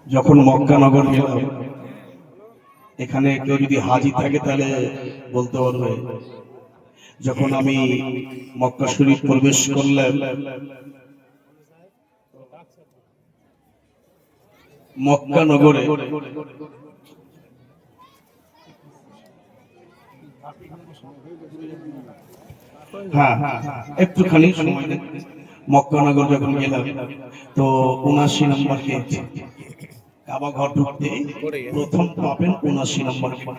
যখন মক্কা নগর গেলাম, এখানে কেউ যদি হাজি থাকে তাহলে বলতে পারবে, যখন আমি মক্কা শরীফ প্রবেশ করলাম, মক্কা নগরে হ্যাঁ একটুখানি সময় দেন। মক্কা নগর যখন গেলাম তো ৭৯ নম্বর গেট, কাবা ঘর ঢুকতে প্রথম পাবেন ৭৯ নম্বর গেট।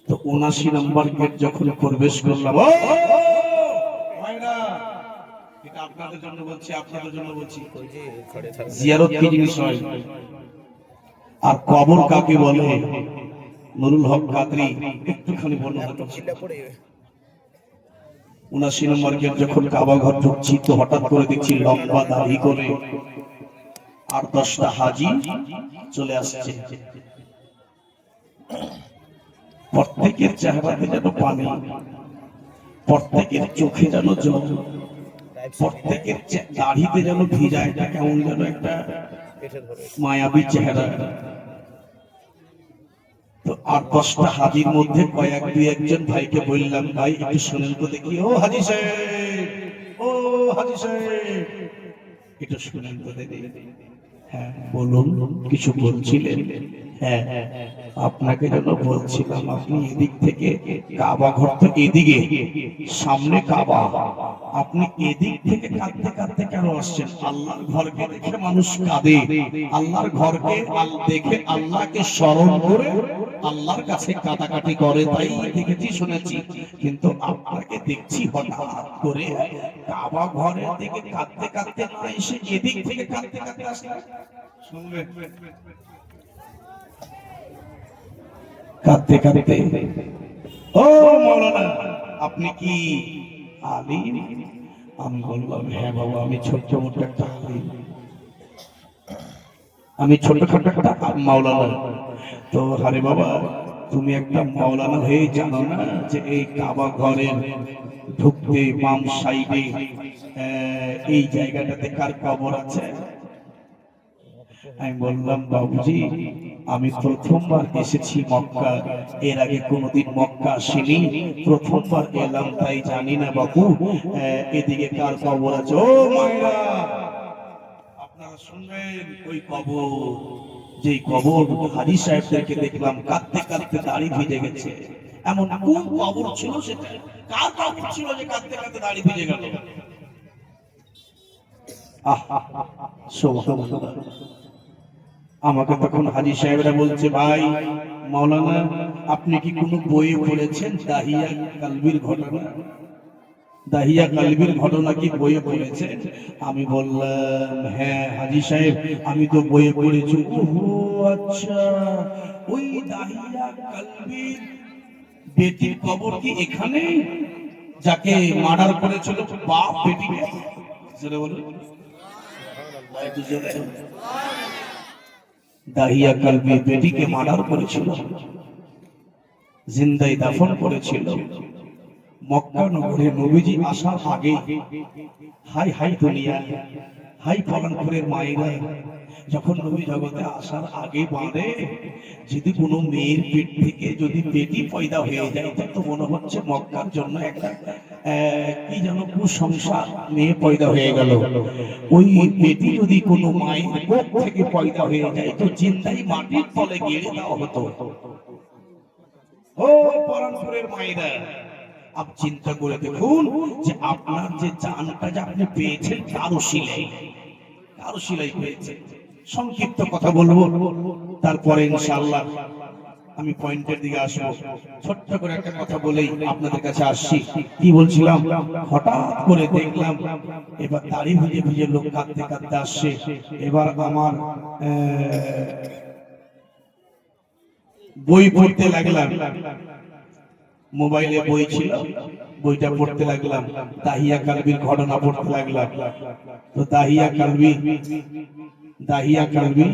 তো ৭৯ নম্বর গেট যখন প্রবেশ করলাম, এটা আপনাদের জন্য বলছি, আপনাদের জন্য বলছি, জিয়ারত কি জিনিস হয় আর কবর কাকে বলে, নুরুল হক কাদরি একটুখানি বর্ণনা করছেন। ৭৯ নম্বর গেট যখন কাবা ঘর ঢুকছি তো হঠাৎ করে দেখছি লম্বা দাড়ি করে ৮-১০টা হাজি চলে আসছে। প্রত্যেকের চেহারাতে যেন পানি, প্রত্যেকের চোখে যেন জল, প্রত্যেকের দাড়িতে যেন ভিজা, এটা কেমন যেন একটা মায়াবী চেহারা। তো ৮-১০টা হাজির মধ্যে কয়েক দুই একজন ভাইকে বললাম, ভাই একটু শুনেন তো দেখি, ও হাজি সাহেব, ও হাজি সাহেব একটু শুনেন তো দেখি। হ্যাঁ বলুন, কিছু বলছিলেন? হ্যাঁ আপনাকে যেন বলছিলাম, আপনি এদিক থেকে কাবা ঘর তো এদিকে, সামনে কাবা, আপনি এদিক থেকে কাঁদতে কাঁদতে কেন আসছেন? আল্লাহর ঘরকে দেখে মানুষ কাঁদে, আল্লাহর ঘরকে দেখে আল্লাহকে স্মরণ করে আল্লাহর কাছে কাটাকাটি করে, তাই দেখেছি শুনেছি। কিন্তু আপনাকে দেখছি হঠাৎ করে কাবা ঘরের দিকে কাঁদতে কাঁদতে না এসে এদিক থেকে কাঁদতে কাঁদতে আসলেন। শুনবেন, কাঁদতে কাঁদতে, ও মাওলানা আপনি কি আলিম? আমি বললাম, হ্যাঁ বাবা, আমি ছোট্ট মোটো একটা আলিম, আমি ছোটখাটো একটা মাওলানা। তো আরে বাবা, তুমি একটা মাওলানা হয়ে জানো না যে এই কাবা ঘরের ঢুকতে বাম সাইডে এই জায়গাটাতে কার কবর আছে? আমি বললাম, বাবুজি আমি প্রথমবার এসেছি মক্কা, এর আগে কোনোদিন মক্কা আসিনি, প্রথমবার এলাম, তাই জানি না বাবু এদিকে কার কবর আছে। ও মায়েরা, আপনারা শুনবেন, ওই কবর, যেই কবর হাজী সাহেবদেরকে দেখলাম কাঁদতে কাঁদতে দাড়ি ভিজে গেছে, এমন কোন কবর ছিল সেটা? কার কবর ছিল যে কাঁদতে কাঁদতে দাড়ি ভিজে গেল? আমাকে তখন হাজী সাহেবরা বলছে, ভাই মাওলানা আপনি কি কোনো বইয়ে পড়েছেন দাহিয়া কালবির ঘটনা? দাহিয়া কালবির ঘটনা কি বইয়ে পড়েছেন? আমি বললাম, হ্যাঁ হাজী সাহেব আমি তো বইয়ে পড়েছি। ও আচ্ছা, ওই দাহিয়া কালবির বেটির কবর কি এখানে, যাকে মার্ডার করেছিল বাপ বেটিকে? জোরে বলুন, দাহিয়া কালবি বেটিকে মার্ডার করেছিল, জিন্দাই দাফন করেছিল। মক্কা নগরে নবীজি আসার আগে, হাই হাই দুনিয়া, হাই ফলানপুরের মায়েরা, যখন নবী জগতে আসার আগে বাঁধে, যদি কোনো মেয়ের পেট থেকে যদি বেটি পয়দা হয়ে যায় তো মনে হচ্ছে মক্কার জন্য একটা কি যেন কুসংস্কার, মেয়ে পয়দা হয়ে গেল। ওই বেটি যদি কোনো মায়ের কোখ থেকে পয়দা হয়ে যায় তো জিন্দাই মাটির তলে গেড়ে দেওয়া হতো। ও ফলানপুরের মায়েরা, আপনি চিন্তা করে দেখুন যে আপনার যে জানটা যে আপনি পেয়েছেন কারো শিলাই, কারো শিলাই পেয়েছেন। সংক্ষিপ্ত কথা বলবো, তারপরে ইনশাআল্লাহ আমি পয়েন্টের দিকে আসবো। ছোট্ট করে একটা কথা বলেই আপনাদের কাছে আসছি। কি বলছিলাম, হঠাৎ করে দেখলাম এবার দাড়ি ভিজে ভিজে লোক কাঁদতে কাঁদতে আসছে। এবার আমার বই পড়তে লাগলাম, মোবাইলে বই ছিল, বইটা পড়তে লাগলাম, দাহিয়া কালবির ঘটনা পড়তে লাগলাম। তো দাহিয়া কালবি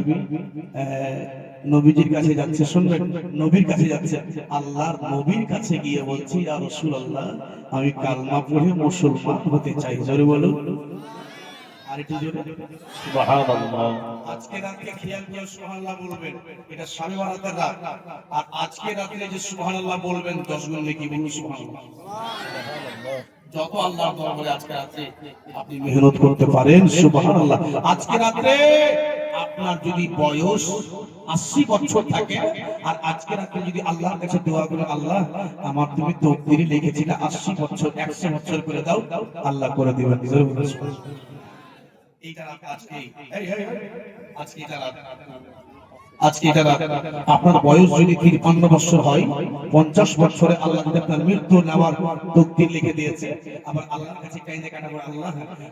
নবীজির কাছে যাচ্ছে, শুনবেন, নবীর কাছে যাচ্ছে, আল্লাহর নবীর কাছে গিয়ে বলছি, ইয়া রাসূলুল্লাহ আমি কালমা পড়ে মুসলমান হতে চাই। জোরে বলুন। আর একটু জোরে সুবহানাল্লাহ। আজকে রাতকে খেয়াল করে সুবহানাল্লাহ বলবেন, এটা শবে বরাতের রাত। আর আজকে রাতে যে সুবহানাল্লাহ বলবেন 10 গুণ নেকি, বলুন সুবহানাল্লাহ। যত আল্লাহর দরবারে আজকে রাতে আপনি মেহনত করতে পারেন, সুবহানাল্লাহ। আজকে রাতে আপনার যদি বয়স 80 বছর থাকে, আর আজকে রাতে যদি আল্লাহর কাছে দোয়া করে, আল্লাহ আমার তুমি তকদিরে লিখেছিলে 80 বছর, 100 বছর করে দাও, আল্লাহ করে দিবেন। এইটা রাত আজকে, এই আজকে এটা রাত, আজকে এটা রাত। আপনার বয়স যদি 53 বছর হয়, 50 বছরে আল্লাহ যদি আপনার মৃত্যু নেওয়ার তকদির লিখে দিয়েছে, আবার আল্লাহর কাছে কাইন্দে কাটা করে, আল্লাহ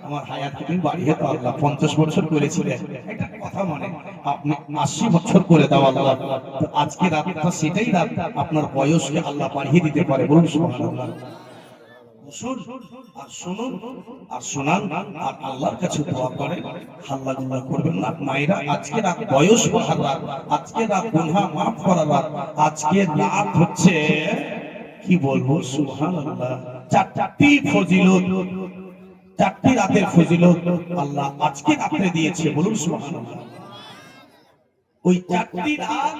আমার হায়াত তুমি বাড়িয়ে দাও, আল্লাহ 50 বছর করেছিলেন, এটা কথা মানে আপনি 80 বছর করে দাও আল্লাহ। তো আজকে রাতটা সেটাই রাত, আপনার বয়সকে আল্লাহ বাড়িয়ে দিতে পারে, বলুন সুবহানাল্লাহ। আর শুনুন আর শোনান আর আল্লাহর কাছে দোয়া করেন, হাল্লা গুল্লা করবেন না। মায়েরা, আজকে রাত বয়স বাড়ার রাত, আজকে রাত গুনাহ মাফ করার রাত, আজকে রাত হচ্ছে কি বলবো, সুবহানাল্লাহ, চারটি ফজিলত, চারটি রাতের ফজিলত আল্লাহ আজকে রাতে দিয়েছে, বলুন সুবহানাল্লাহ। ওই চারটি রাত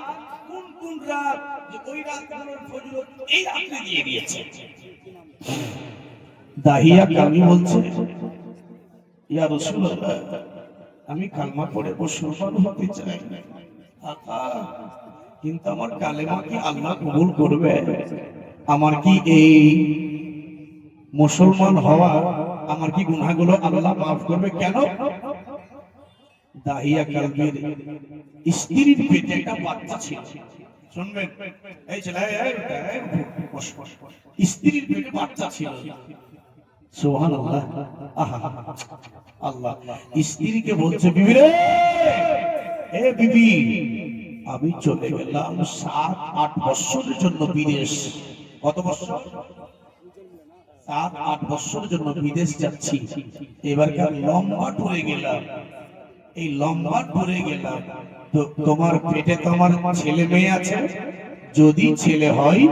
কোন কোন রাত, যে ওই রাতগুলোর ফজিলত এই রাতে দিয়ে দিয়েছে। দাহিয়া কামি বলছে, ইয়া রাসূলুল্লাহ, আমি কালমা পড়ে মুসলমান হতে চাই, আকা, কিন্তু আমার কালেমা কি আল্লাহ কবুল করবে? আমার কি এই মুসলমান হওয়া, আমার কি গুনাহগুলো আল্লাহ মাফ করবে? কেন? দাহিয়া কালবির স্ত্রীর পেটে একটা বাচ্চা ছিল, শুনবেন, এই ছেলে, স্ত্রীর পেটে বাচ্চা ছিল, সুবহানাল্লাহ। আহা, আল্লাহ স্ত্রীকে বলছে, বিবি রে, এ বিবি, আমি চলে গেলাম 7-8 বছরের জন্য বিদেশ। কত বছর? 7-8 বছরের জন্য বিদেশ যাচ্ছি। এবারকার লম্বা টুরে গেলাম, এই লম্বা টুরে গেলাম, তো তোমার পেটে তো আমার ছেলে মেয়ে আছে, যদি ছেলে হয়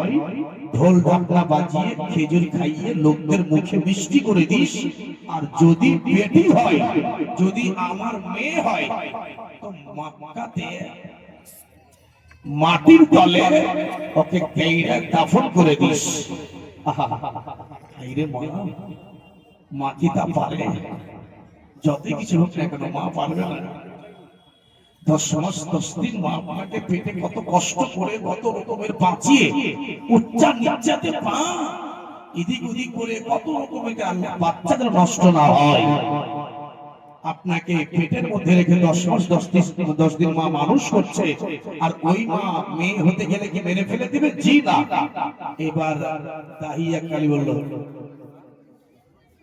ঢোল ঢাকনা বাজিয়ে খেজুর খাইয়ে লোকদের মুখে মিষ্টি করে দিস, আর যদি বেটি হয়, যদি আমার মেয়ে হয়, তো মক্কাতে মাটির তলে ওকে গাইরা দাফন করে দিস। আহা, আইরে মা, মা কি তা পারে? যত কিছু হোক না কেন, মা পারবে না? 10 মাস 10 দিন মা আপনাকে পেটে কত কষ্ট করে, কত রকমের বাঁচিয়ে, উচ্চা নিচ্চাতে পা এদিক ওদিক করে কত রকমের বাচ্চা যেন নষ্ট না হয়, আপনাকে পেটের মধ্যে রেখে 10 মাস 10 দিন মা মানুষ করছে, আর ওই মা মেয়ে হতে গেলে কি মেরে ফেলে দিবে? জি না। এবার দাহিয়া কালী বলল,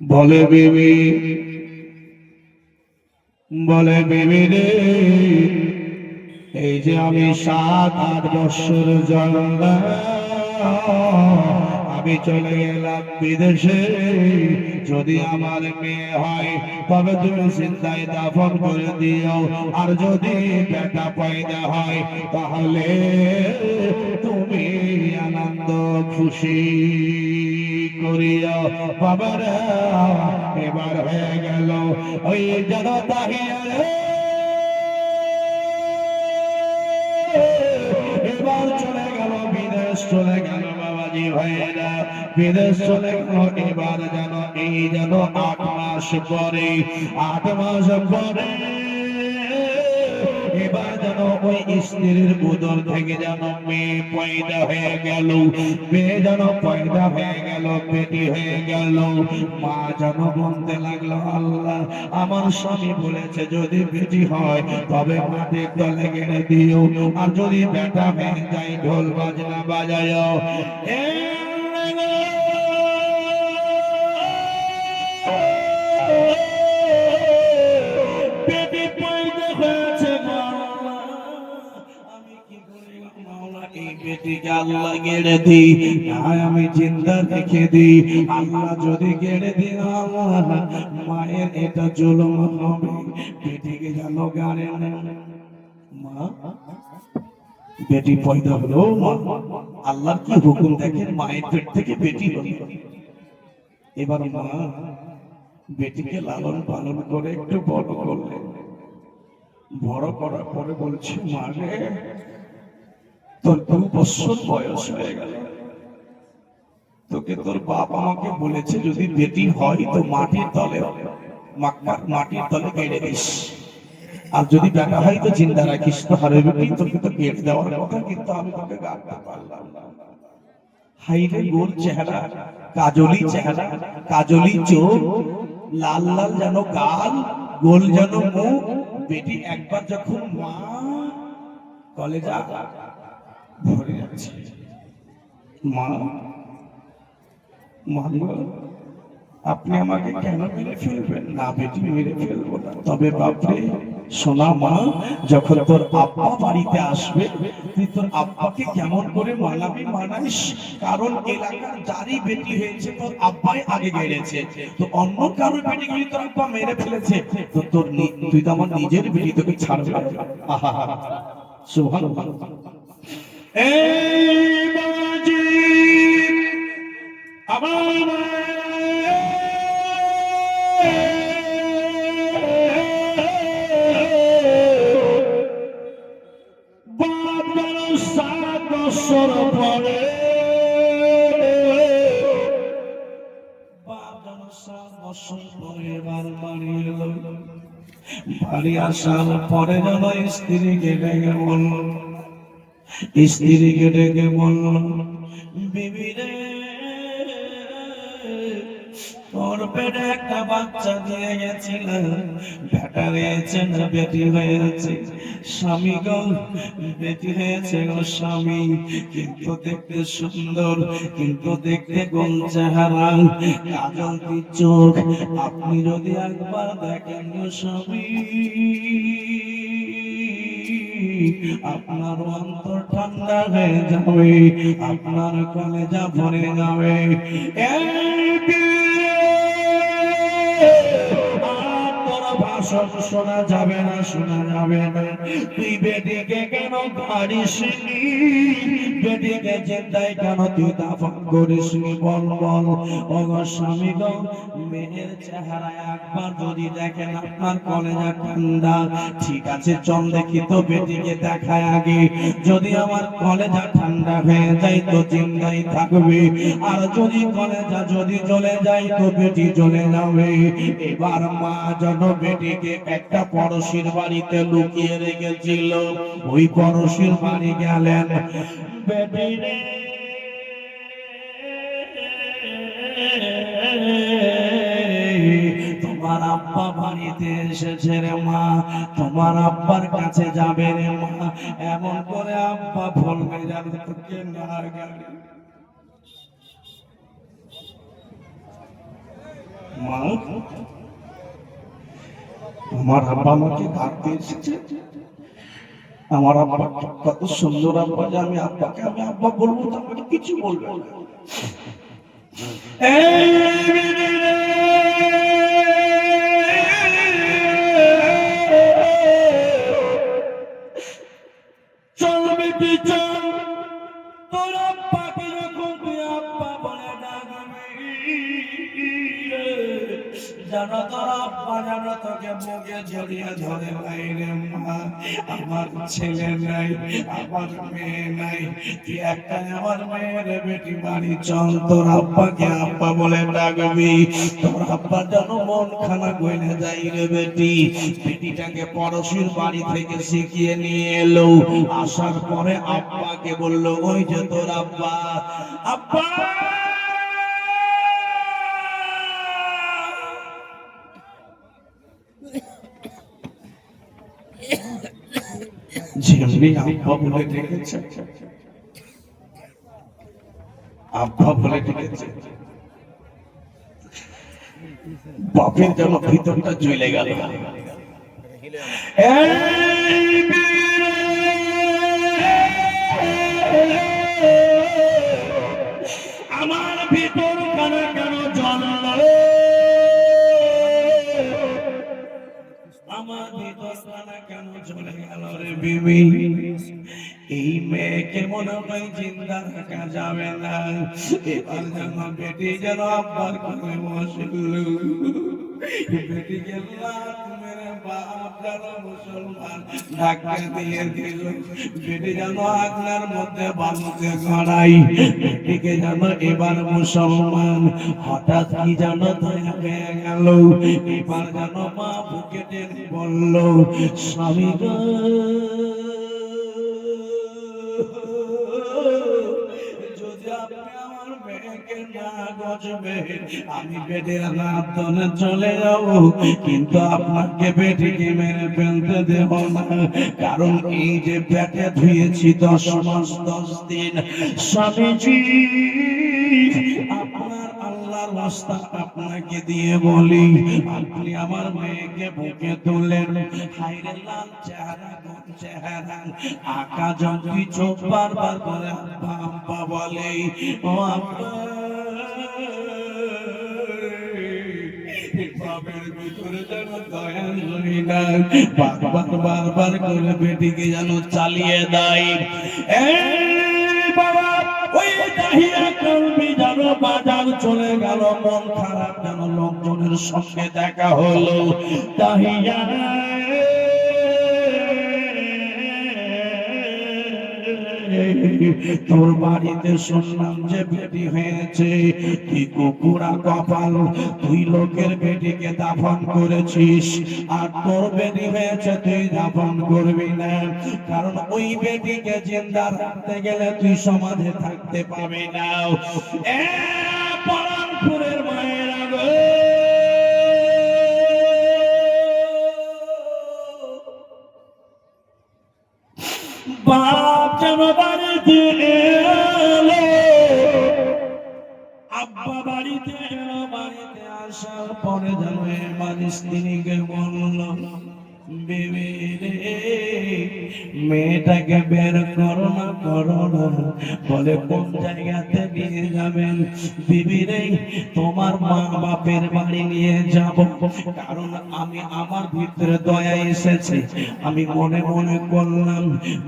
বলে বিবি, বলে বিবি রে, এই যে আমি 7-8 বছর জন্মা, আমি চলে গেলাম বিদেশে, যদি আমার মেয়ে হয় তবে তুমি চিন্তায় দাফন করে দিও, আর যদি বেটা পয়দা হয় তাহলে তুমি আনন্দ খুশি করিয়া বাবারা। এবার হয়ে গেল ওই যেন দাহিয়া রে, এবার চলে গেল বিদেশ, চলে গেল বাবাজি ভাইয়েরা, বিদেশ চলে গেল। এবার যেন এই যেন 8 মাস পরে, 8 মাস পরে এবার যেন ওই স্ত্রীর উদর থেকে যেন মেয়ে পয়দা হয়ে গেল, মেয়ে যেন পয়দা হয়ে গেল, বেটি হয়ে গেল। মা যেন বলতে লাগলো, আল্লাহ আমার স্বামী বলেছে যদি বেটি হয় তবে মাটির তলে গেড়ে দিও, আর যদি বেটা হয়ে যায় ঢোল বাজনা বাজায়। বেটিকে আল্লাহ গেড়ে দি, আমি জিন্দা রেখে দিই, আল্লাহ যদি গেড়ে দি, আল্লাহ মায়ের এটা জুলুম হবে, বেটিকে যেন গাড়ে মা। বেটি পয়দা হলো, আল্লাহর কি হুকুম দেখেন, মায়ের পেট থেকে বেটি হলো। এবার মা বেটিকে লালন পালন করে একটু বড় করলেন। বড় করার পরে বলছে, মা রে, তোর 2 বছর বয়স হয়ে গেল, তোকে তোর বাপ আমাকে বলেছে যদি বেটি হয় তো মাটির তলে গেড়ে দিস, আর যদি বেটা হয় তো জিন্দা রাখিস। তো হারে বেটি, তোকে তো গেড়ে দেওয়ার কথা, কিন্তু আমি তোকে গাড়তে পারলাম না। হাইরে গোল চেহারা, কাজলি চেহারা, কাজলি চোখ, লাল লাল যেন গাল, গোল যেন মুখ। বেটি একবার যখন মা কলেজা ভরে যাচ্ছে, মা, মা গো, আপনি আমাকে কেন মেরে ফেলবেন? না বেটি, মেরে ফেলবো না, তবে বাপরে সোনা মা, যখন তোর আব্বা বাড়িতে আসবে তুই তোর আব্বাকে কেমন করে মানাবি মানাইস, কারণ এলাকার যারই বেটি হয়েছে তোর আব্বাই আগে গেড়েছে, তো অন্য কারোর বেটি গুলি তোর আব্বা মেরে ফেলেছে, তো তুই তো আমার নিজের বেটি, তোকে ছাড়বে? আহা, সুবহানাল্লাহ। এই বাবাজি, আমার বছর পরে বাড়ি আসার পরে যেন স্ত্রীকে ডেকে বলল, স্ত্রীকে ডেকে বলল, বিবি রে, তোর পেটে একটা বাচ্চা দিয়ে গেছিল, বেটা হয়েছে না বেটি হয়েছে? স্বামী গো, বেটি হয়েছে গো স্বামী, কিন্তু দেখতে সুন্দর, কিন্তু দেখতে গোল চেহারা, কাজল চোখ, আপনি যদি একবার দেখেন গো স্বামী, আপনার অন্তর ঠান্ডা হয়ে যাবে, আপনার কলেজা ভরে যাবে। শোনা যাবে না, শোনা যাবে না। তুই বেটিকে কেন পারিসনি? বেটিকে চিন্তায় কেন তুই দাফন করিসনি? বল বল ও গো স্বামী গো, মেয়ের চেহারা একবার যদি দেখেন আপনার কলেজা ঠান্ডা, ঠিক আছে চল দেখি তো বেটিকে দেখায় আগে, যদি আমার কলেজা ঠান্ডা হয়ে যায় তো জিন্দাই থাকবে, আর যদি কলেজা যদি জ্বলে যায় তো বেটি জ্বলে যাবে। এবার মা যেন বেটিকে একটা পড়শির বাড়িতে লুকিয়ে রেখেছিল, ওই পড়শির বাড়ি গেলেন। বেটি রে, তোমার আব্বা বাড়িতে এসেছে রে মা, তোমার আব্বার কাছে যাবে রে মা, এমন করে আব্বা বলবে যেন তোকে না গাড়ি। মা, আমার আব্বা আমাকে ডাকতে এসেছে, আমার আব্বা কত সুন্দর আব্বা যে আমি আব্বাকে আমি আব্বা বলবো তো আমাকে কিছু বলবে না। চল বেটি চল, তোর আব্বাকে যখন তুই আব্বা বলে ডাকবি, যেন তোর আব্বা যেন তোকে বুকে জড়িয়ে ধরে, বাইরে মা, আমার ছেলে নাই, আমার মেয়ে নাই, তুই একটা আমার মেয়ের বেটি, বাড়ি চল, তোর আব্বাকে আব্বা বলে ডাকবি, তোর আব্বা যেন মন খানা গইলে যাই রে বেটি। বেটিটাকে পড়শির বাড়ি থেকে শিখিয়ে নিয়ে এলো, আসার পরে আব্বাকে বলল, ওই যে তোর আব্বা। আব্বা, যেমনি আব্বা বলে ডেকেছে, আব্বা বলে ডেকেছে, বাপের যেন ভিতরটা জ্বলে গেল। আমার ভিতর কেন কেন জ্বলল, আমার ভিতর কেন জ্বলে গেল রে বিবি? এই মেয়েকে মনে হয় জিন্দা রাখা যাবে না, এবার যেন বেটি যেন আব্বার কোলে বসল। বেটিকে লাত মেরে বাপ যেন মুসলমান ধাক্কা দিয়ে দিল। বেটি যেন আগনার মধ্যে বালুতে গড়াই, বেটিকে যেন এবার মুসলমান। হঠাৎ কি যেন দয়া হয়ে গেল, এবার যেন মা বুকে টেনে বলল, স্বামী গো, যদি আপনি আমার মেয়েকে না গজবেন, আমি বেটির হাত ধরে চলে যাব, কিন্তু আপনাকে বেটিকে মেরে ফেলতে দেব না। কারণ এই যে পেটে ধুয়েছি 10 মাস 10 দিন, স্বামীজি আপনার আল্লাহর রাস্তা আপনাকে দিয়ে বলি, আপনি আমার মেয়েকে বুকে তুললেন, হায়রে লাল চেহারা, কোন চেহারা, আকা জঙ্গি চোখ বারবার করে আব্বা আব্বা বলে, ও আব্বা। বাপের ভিতরে যেন দয়া হই না, বারবার বারবার করে বেটিকে যেন চালিয়ে দেয়। এই বাবা, ওই দাহিয়া কলবি যেন বাজার চলে গেল, মন খারাপ যেন লোকজনের সঙ্গে দেখা হলো। দাহিয়া তোর বাড়িতে শুনলাম যে বেটি হয়েছে, কি কুকুরা কপাল, তুই লোকের বেটিকে দাফন করেছিস, আর তোর বেটি হয়েছে তুই দাফন করবি না, কারণ ওই বেটিকে জিন্দা রাখতে গেলে তুই সমাজে থাকতে পাবি না। এ পরানপুরের মায়েরা গো, বাপ যেন বাড়িতে এলো, আব্বা বাড়িতে এলো, বাড়িতে আসার পরে যেন এবার স্ত্রীকে বলল, বেবি রে, মেয়েটাকে বের করো না, করো না। বলে কোন জায়গাতে নিয়ে যাবেন? বিবি রে, তোমার মা বাপের বাড়ি নিয়ে যাব, কারণ আমি আমার ভিতরে দয়া এসেছে। আমি মনে মনে করলাম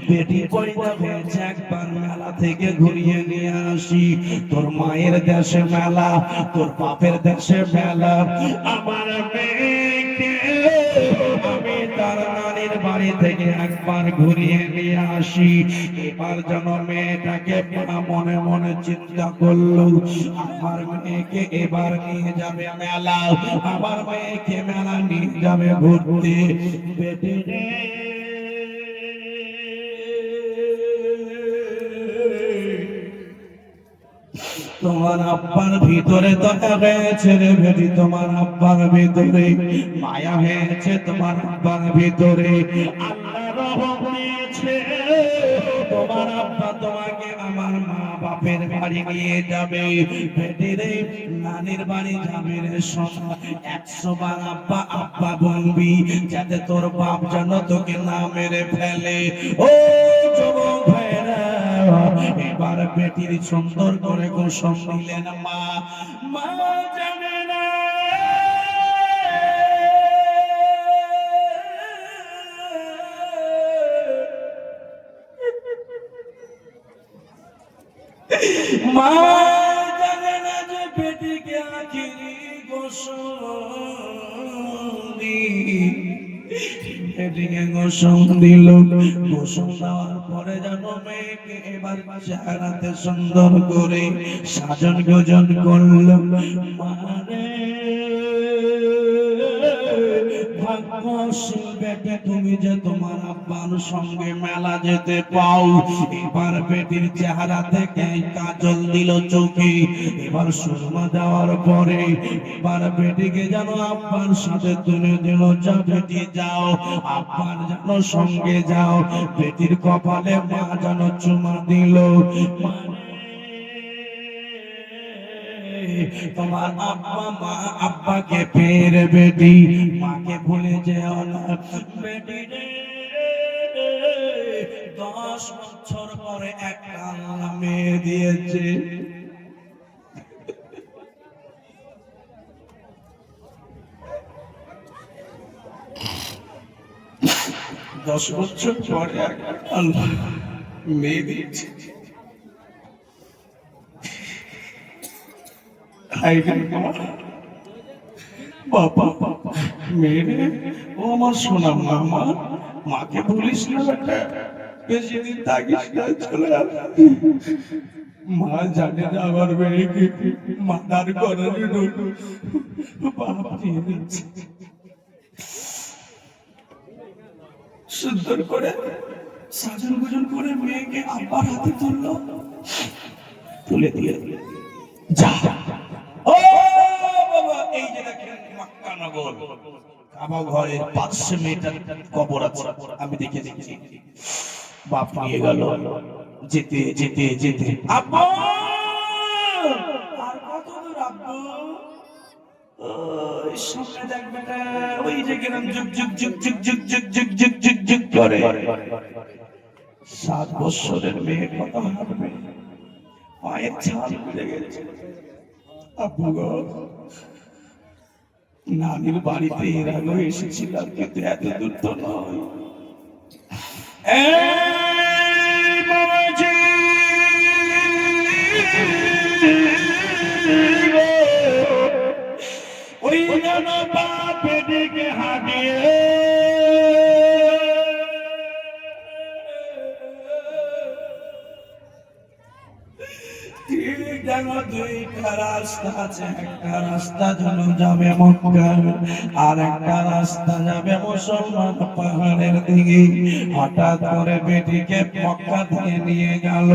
বেটি পয়দা হয়েছে, একবার মেলা থেকে ঘুরিয়ে নিয়ে আসি। তোর মায়ের দেশে মেলা, তোর বাপের দেশে মেলা, আমার মেয়েকে আমি তার নানির বাড়ি থেকে একবার ঘুরিয়ে নিয়ে আসি। এবার যেন মেয়েটাকে মনে মনে চিন্তা করলো, আমার মেয়েকে এবার নিয়ে যাবে মেলা, আমার মেয়েকে মেলা নিয়ে যাবে ঘুরতে। বেটি রে, তোমার আব্বার ভিতরে দয়া হয়েছে রে বেটি, তোমার আব্বার ভিতরে মায়া হয়েছে, তোমার আব্বার ভিতরে আল্লাহ রহম দিয়েছে। তোমার আব্বা তোমাকে আমার মা বাপের বাড়ি নিয়ে যাবে। বেটি রে, নানির বাড়ি যাবে রে, শোন, 100 বার আব্বা আব্বা বলবি, যাতে তোর বাপ যেন তোকে না মেরে ফেলে। ও যুবক ভাইরা, এবার বেটির সুন্দর করে গোসল দিলেন মা। মা জানে না মা জানে না যে বেটিকে আখিরি গোসল এদিকে গোসল দিল। গোসল দেওয়ার পরে যেন মেয়েকে এবার চেহারাতে সুন্দর করে সাজন গোজন করলো। মানে ভাগ্যশীল বেটে তুমি যে তোমার আব্বার সঙ্গে মেলা যেতে পাও। এবার বেটির চেহারা থেকে কাজল দিল চোখে, এবার সুরমা দেওয়ার পরে এবার বেটিকে যেন আব্বার সাথে তুলে দিল। যা বেটি যাও, আব্বার যেন সঙ্গে যাও। বেটির কপালে মা যেন চুমা দিল। তোমার আব্বা মা আব্বাকে পের বেটি মাকে ভুলে যেও না। বেটি রে, 10 বছর পরে একটা আল্লাহ মেয়ে দিয়েছে। দশ বছর পরে আল্লাহ মেয়ে দিয়েছে। বাবা মেরে ও আমার সোনা মা, মাকে বলিস না বেটা, বেশি দিন থাকিস না, চলে আয়। মা জানে না আমার মেয়েকে মার্ডার করার জন্য বাপ দিয়ে দিচ্ছে। সুন্দর করে সাজন গুজন করে মেয়েকে আব্বার হাতে তুললো, তুলে দিয়ে যা। ও বাবা, এই যে দেখেন মক্কা নগর, কাবা ঘরের 500 মিটার কবর আছে, আমি দেখে দেখছি। বাপ নিয়ে গেল, যেতে যেতে যেতে আব্বু, আর কত দূর আব্বু? ওই সামনে দেখ বেটা, ওই যে গেলাম, যুগ যুগ যুগ যুগ যুগ যুগ যুগ যুগ যুগ যুগ করে। 7 বছরের মেয়ে কত হাঁটবে, পায়ের ছাল খুলে গেছে। আব্বু গো, নানির বাড়িতে এর আগে এসেছিলাম, কিন্তু এত দূর তো নয়। এই বাবাজি, ওই যেন বাপে দিকে হাঁটিয়ে যেন দুইটা রাস্তা আছে, একটা রাস্তা যেন যাবে মক্কা, আর একটা রাস্তা যাবে মুসলমান পাহাড়ের দিকে। হঠাৎ করে বেটিকে মক্কা থেকে নিয়ে গেল,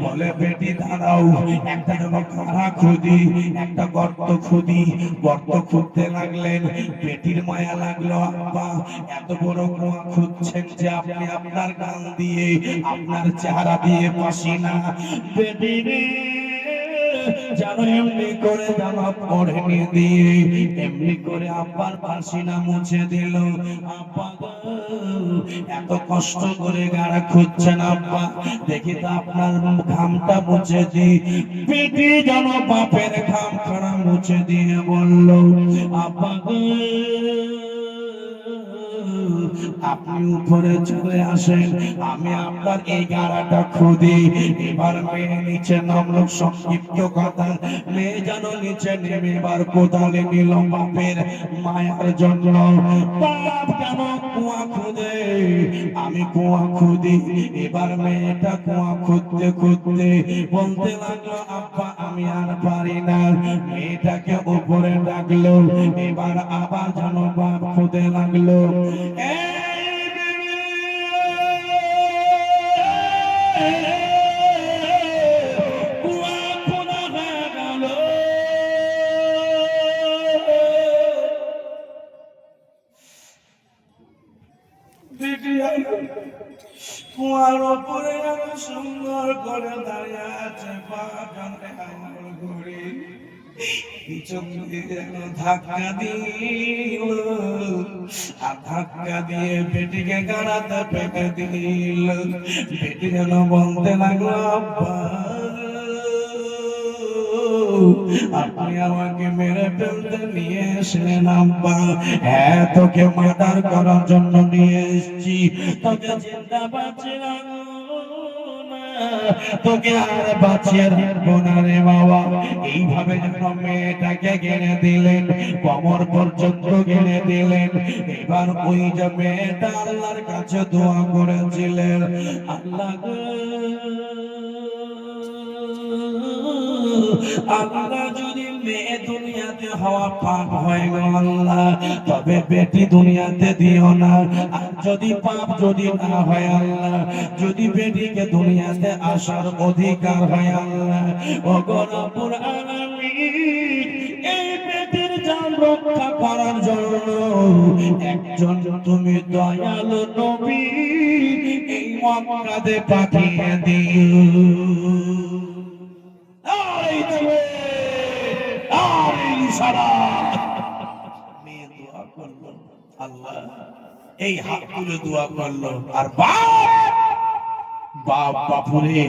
বলে বেটি দাঁড়াও, একটা যেন খাড়া খুদি, একটা গর্ত খুদি। গর্ত খুঁজতে লাগলেন, বেটির মায়া লাগলো, আব্বা এত বড় কুয়া খুঁজছেন যে আপনি আপনার গান দিয়ে, আপনার চেহারা দিয়ে পাসি না। বেটি রে, যেন এমনি করে জামা পরে নিয়ে দিয়ে এমনি করে আব্বার পাসিনা মুছে দিল। আব্বা গো, এত কষ্ট করে গাড়া খুঁজছেন আব্বা, দেখি তো আপনার ঘামটা মুছে দি। বেটি যেন বাপের ঘাম খাড়া মুছে দিয়ে বলল, আব্বা গো, আপনি উপরে চলে আসেন, আমি আপনার এই গাড়াটা খুদি। এবার মেয়ে নিচে নামলো, সংক্ষিপ্ত কথা, মেয়ে যেন নিচে নেমে এবার কোদালে নিল বাপের মায়ার জন্য। বাপ কেন কুয়া খুদে, আমি কুয়া খুদি। এবার মেয়েটা কুয়া খুঁজতে খুঁজতে বলতে লাগলো, আব্বা আমি আর পারি না। মেয়েটাকে উপরে ডাকলো, এবার আবার যেন বাপ খুঁজে লাগলো। কুয়ার ওপরে সুন্দর করে দাঁড়িয়ে আছে, বাগানে আঙুল ঘুরে পিছন দিয়ে ধাক্কা দিল, আর ধাক্কা দিয়ে বেটিকে গাড়াতে পেটে দিল। বেটি যেন বলতে লাগলো, আব্বা আপনি আমাকে মেরে ফেলতে নিয়ে এসলেন আব্বা। হ্যাঁ, তোকে মার্ডার করার জন্য নিয়ে এসেছি, তোকে জিন্দা বাঁচিয়ে তোকে আর বাঁচিয়ে রাখবো না রে বাবা। এইভাবে যেন মেয়েটাকে গেড়ে দিলেন, কোমর পর্যন্ত গেড়ে দিলেন। এবার ওই যে মেয়েটা আল্লাহর কাছে দোয়া করেছিলেন, আল্লাহ আল্লাহ যদি মেয়ে দুনিয়াতে হওয়া পাপ হয়ে গেল আল্লাহ, তবে বেটি দুনিয়াতে দিও না। আর যদি পাপ যদি না হয় আল্লাহ, যদি বেটিকে দুনিয়াতে আসার অধিকার হয় আল্লাহ, ও গো রব্বুল আলামিন, এই বেটির জান রক্ষা করার জন্য একজন তুমি দয়ালু নবী এই মক্কাতে পাঠিয়ে দিও। আল্লাহ এই হাত তুলে দোয়া করলো, আর বাপুরে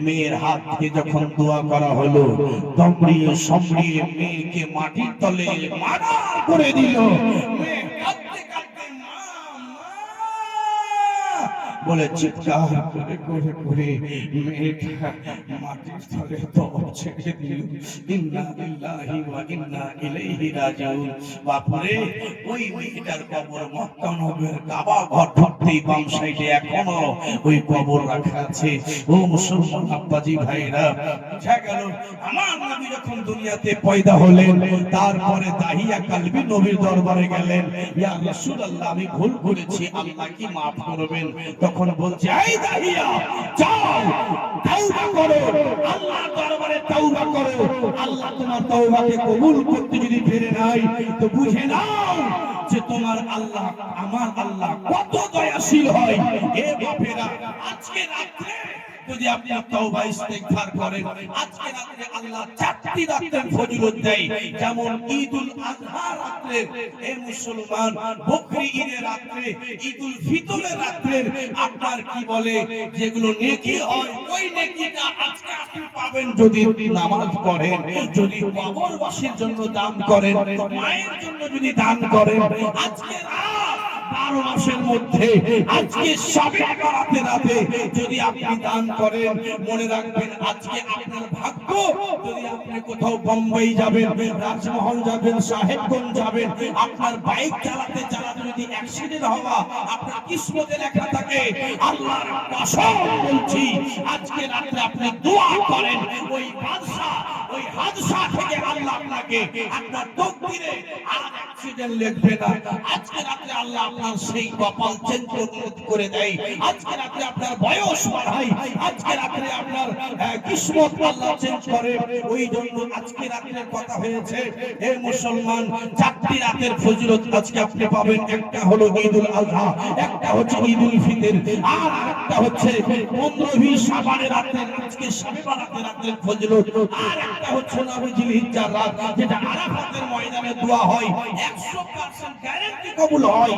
মেয়ের হাত থেকে যখন দোয়া করা হলো, দমড়িয়ে সমড়িয়ে মেয়েকে মাটির তলে মারা করে দিল। মেয়ে কাঁদতে কাঁদতে বলে চিৎকার করে করে করে মেয়েটা মাটির তলে তব ছেড়ে দিল। ইন্না লিল্লাহি ওয়া ইন্না ইলাইহি রাজিউন। বাপরে, ওই মেয়েটার কবর মক্কা নগরের কাবা ঘর ঢুকতেই বাম সাইডে এখনো ওই কবর রাখা আছে। ও মুসলমান আব্বাজি ভাইরা, বুঝা গেল আমার নবী যখন দুনিয়াতে পয়দা হলেন, তারপরে দাহিয়া কালবি নবীর দরবারে গেলেন, ইয়া রাসূলুল্লাহ আমি ভুল করেছি, আল্লাহ কি maaf করবেন? তখন বলছে, এই দাহিয়া যাও তওবা করো, আল্লাহর দরবারে তওবা করো। আল্লাহ তোমার তওবাকে কবুল করতে যদি ফিরে নাই তো বুঝে নাও যে তোমার আল্লাহ আমার আল্লাহ কত দয়াশীল হয়। এ বাপেরা, আজকে রাতে যদি আপনি তওবা ইস্তেগফার করেন, আজকে রাতে আল্লাহ চারটি রাতের ফজিলত দেয়। যেমন ঈদুল আযহা রাতে, এ মুসলমান বকরি ঈদের রাতে, ঈদুল ফিতরের রাতে আপনার কি বলে যেগুলো নেকি হয়, ওই নেকিটা আজকে আপনি পাবেন যদি নামাজ পড়েন, যদি কবরবাসীর জন্য দান করেন, মায়ের জন্য যদি দান করেন। আজকে রাত 12 মাসের মধ্যে আজকে শবে বরাতে রাতে যদি আপনি দান করেন, মনে রাখবেন আজকে আপনার ভাগ্য। যদি আপনি কোথাও বোম্বাই যাবেন, রাজমহল যাবেন, সাহেবগঞ্জ যাবেন, আপনার বাইক চালাতে চালাতে যদি অ্যাক্সিডেন্ট হওয়া আপনার কিসমতে লেখা থাকে, আল্লাহর কসম বলছি আজকে রাতে আপনি দোয়া করেন, ওই হাদসা থেকে আল্লাহ আপনাকে আপনার তকদিরে আর অ্যাক্সিডেন্ট লিখবে না। আজকে রাতে আল্লাহ আপনার সেই কপাল চেঞ্জ করে দেয়, আজকে রাতে আপনার বয়স বাড়ায়, আজকে রাতে আপনার কিসমত আল্লাহ চেঞ্জ করে। ওই জন্য আজকে রাতের কথা হয়েছে, হে মুসলমান, চারটি রাতের ফজিলত আজকে আপনি পাবেন। একটা হলো ঈদুল আযহা, একটা হচ্ছে ঈদুল ফিতর, আর একটা হচ্ছে 15 শাবানের রাতের আজকে শবে বরাতের রাতের ফজিলত, আর একটা হচ্ছে নবীজিল হিজ্জার রাত, যেটা আরাফাতের ময়দানে দোয়া হয়, 100% গ্যারান্টি কবুল হয়।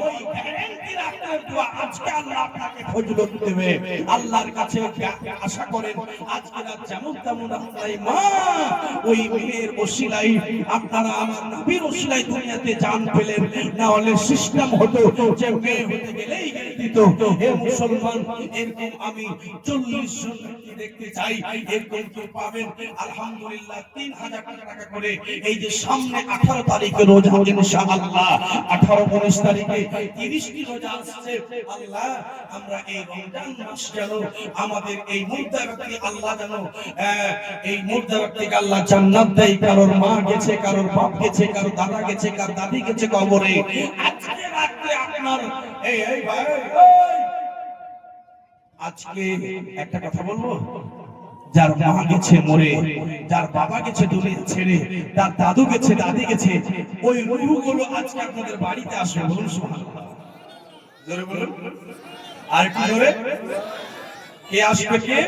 ওই গ্যারান্টি রাতের দোয়া আজকে আল্লাহ আপনাকে ফজিলত দেবে। আল্লাহর কাছে আশা করেন আজকে রাত যেমন তেমন আপনার মা ওই মেয়ের ওসিলায় আপনারা আমার নবীর ওসিলায় দুনিয়াতে জান পেলেন, না হলে সিস্টেম হতো যে মেয়ে হতে গেলেই দিত। হে মুসলমান, এরকম আমি 40 জন দেখতে চাই, এরকম কেউ পাবেন? আলহামদুলিল্লাহ 3000 টাকা করে। এই যে সামনে 18 তারিখে রোজা ইনশাআল্লাহ, 18 19 তারিখে 30টি রোজা আসছে। আল্লাহ আমরা এই রমজান মাস যেন আমাদের এই মুর্দা ব্যক্তি আল্লাহ যেন এই মুর্দা ব্যক্তিকে আল্লাহ জান্নাত দেয়। কারোর মা গেছে, কারোর বাপ গেছে, কারোর দাদা গেছে, কার দাদি গেছে কবরে। আজকে রাতে আপনার এই ভাই, আজকে একটা কথা বলবো, যার মা গেছে মরে, যার বাবা গেছে দুনিয়া ছেড়ে, তার দাদু গেছে, দাদি গেছে, ওই রূহগুলো আজকে আপনাদের বাড়িতে আসবে। বলুন সুবহানাল্লাহ, জোরে বলুন। আর কি জোরে? কে আসবে? কে?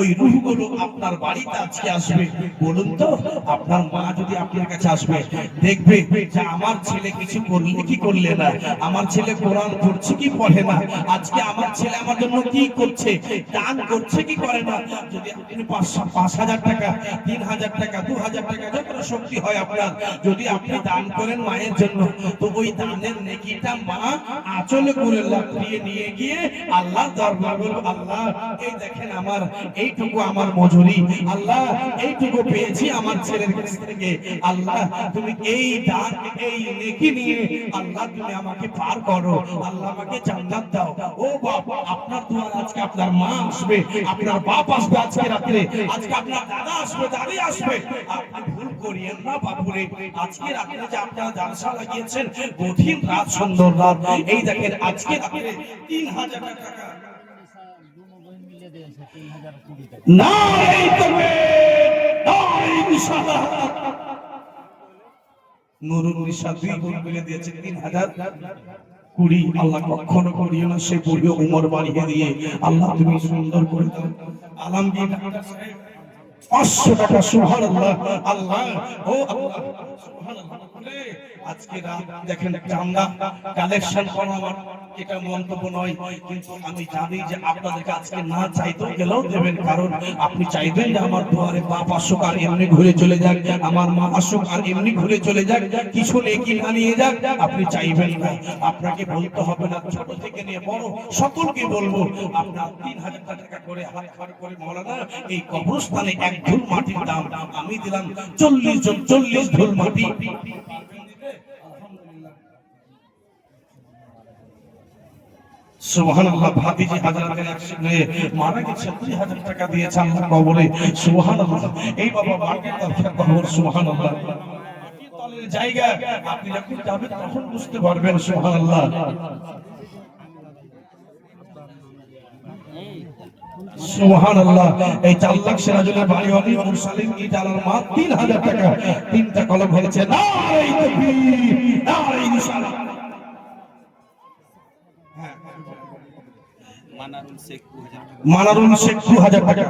ওই রূহগুলো আপনার বাড়িতে আজকে আসবে। বলুন তো, আপনার মা যদি আপনার কাছে আসবে, দেখবে যে আমার ছেলে কিছু করলে কি করলে না, আমার ছেলে কোরআন পড়ছে কি পড়ে না, আজকে আমার ছেলে আমার জন্য কি করছে, দান করছে কি করে না। যদি আপনি 5,000 টাকা, 3,000 টাকা, 2,000 টাকা, যতটা শক্তি হয় আপনার, যদি আপনি দান করেন মায়ের জন্য, তো ওই দানের নেকিটা মা আঁচলে করে লাফিয়ে নিয়ে গিয়ে আল্লাহর দরবারে বলবে, আল্লাহ এই দেখেন আমার এইটুকু আমার মজুরি, আল্লাহ এইটুকু পেয়েছি আমার ছেলের কাছ থেকে, আল্লাহ তুমি এই দান এই নেকি নিয়ে আল্লাহ তুমি আমাকে পার করো, আল্লাহ আমাকে জান্নাত দাও। ও বাবা, আপনার দুয়ার আজকে আপনার মা আসবে, আপনার বাপ আসবে আজকে রাতে, আজকে আপনার দাদা আসবে, দাদি আসবে। আপনি ভুল করিয়েন না বাবুরে, আজকে রাতে যে আপনারা জালসা লাগিয়েছেন, কঠিন রাত, সুন্দর রাত, এই দেখেন আজকে রাতে 3,000 টাকা না, এই তবে নুরুন নিশা 2 গুণ মিলে দিয়েছে 3,020। আল্লাহ কখনো করিও না সে বুড়ি উমর বাড়িয়ে দিয়ে, আল্লাহ তুমি সুন্দর করে দাও। আলমগীর 500 টাকা সুবহানাল্লাহ আল্লাহ ও আল্লাহ সুবহানাল্লাহ আজকে দেখেন চান্দা কালেকশন করা আমার এটা মন্তব্য নয়, কিন্তু আমি জানি যে আপনাদেরকে আজকে না চাইতেও গেলেও দেবেন, কারণ আপনি চাইবেন যে আমার দুয়ারে বাপ আসুক আর এমনি ঘুরে চলে যাক, আমার মা আসুক আর এমনি ঘুরে চলে যাক, কিছু নেকি না নিয়ে যাক, আপনি চাইবেন না। আপনাকে বলতে হবে না, ছোট থেকে নিয়ে বড় সকলকে বলবো আপনার 3000 টাকা করে হাত খাড় করে মওলানা এই কবরস্থানে এক ঢুল মাটির দাম আমি দিলাম 40 ঢুল মাটি। সুবহানাল্লাহ ভাতিজি হাজরাতের একসঙ্গে মারা গেছে 2000 টাকা দিয়েছে আল্লাহ কবরে সুবহানাল্লাহ। এই বাবা মাকে তার কবর সুবহানাল্লাহ তলের জায়গা আপনি যখন যাবেন তখন বুঝতে পারবেন সুবহানাল্লাহ। সুবহানাল্লাহ এই 4 লাখ সিরাজুলের বাড়ি হলি মুরসালিন কি জালাল মা 3000 টাকা তিনটা কলম হয়েছে নারে তাকবীর নারে রিসালাত। মানারুল শেখ 2000 টাকা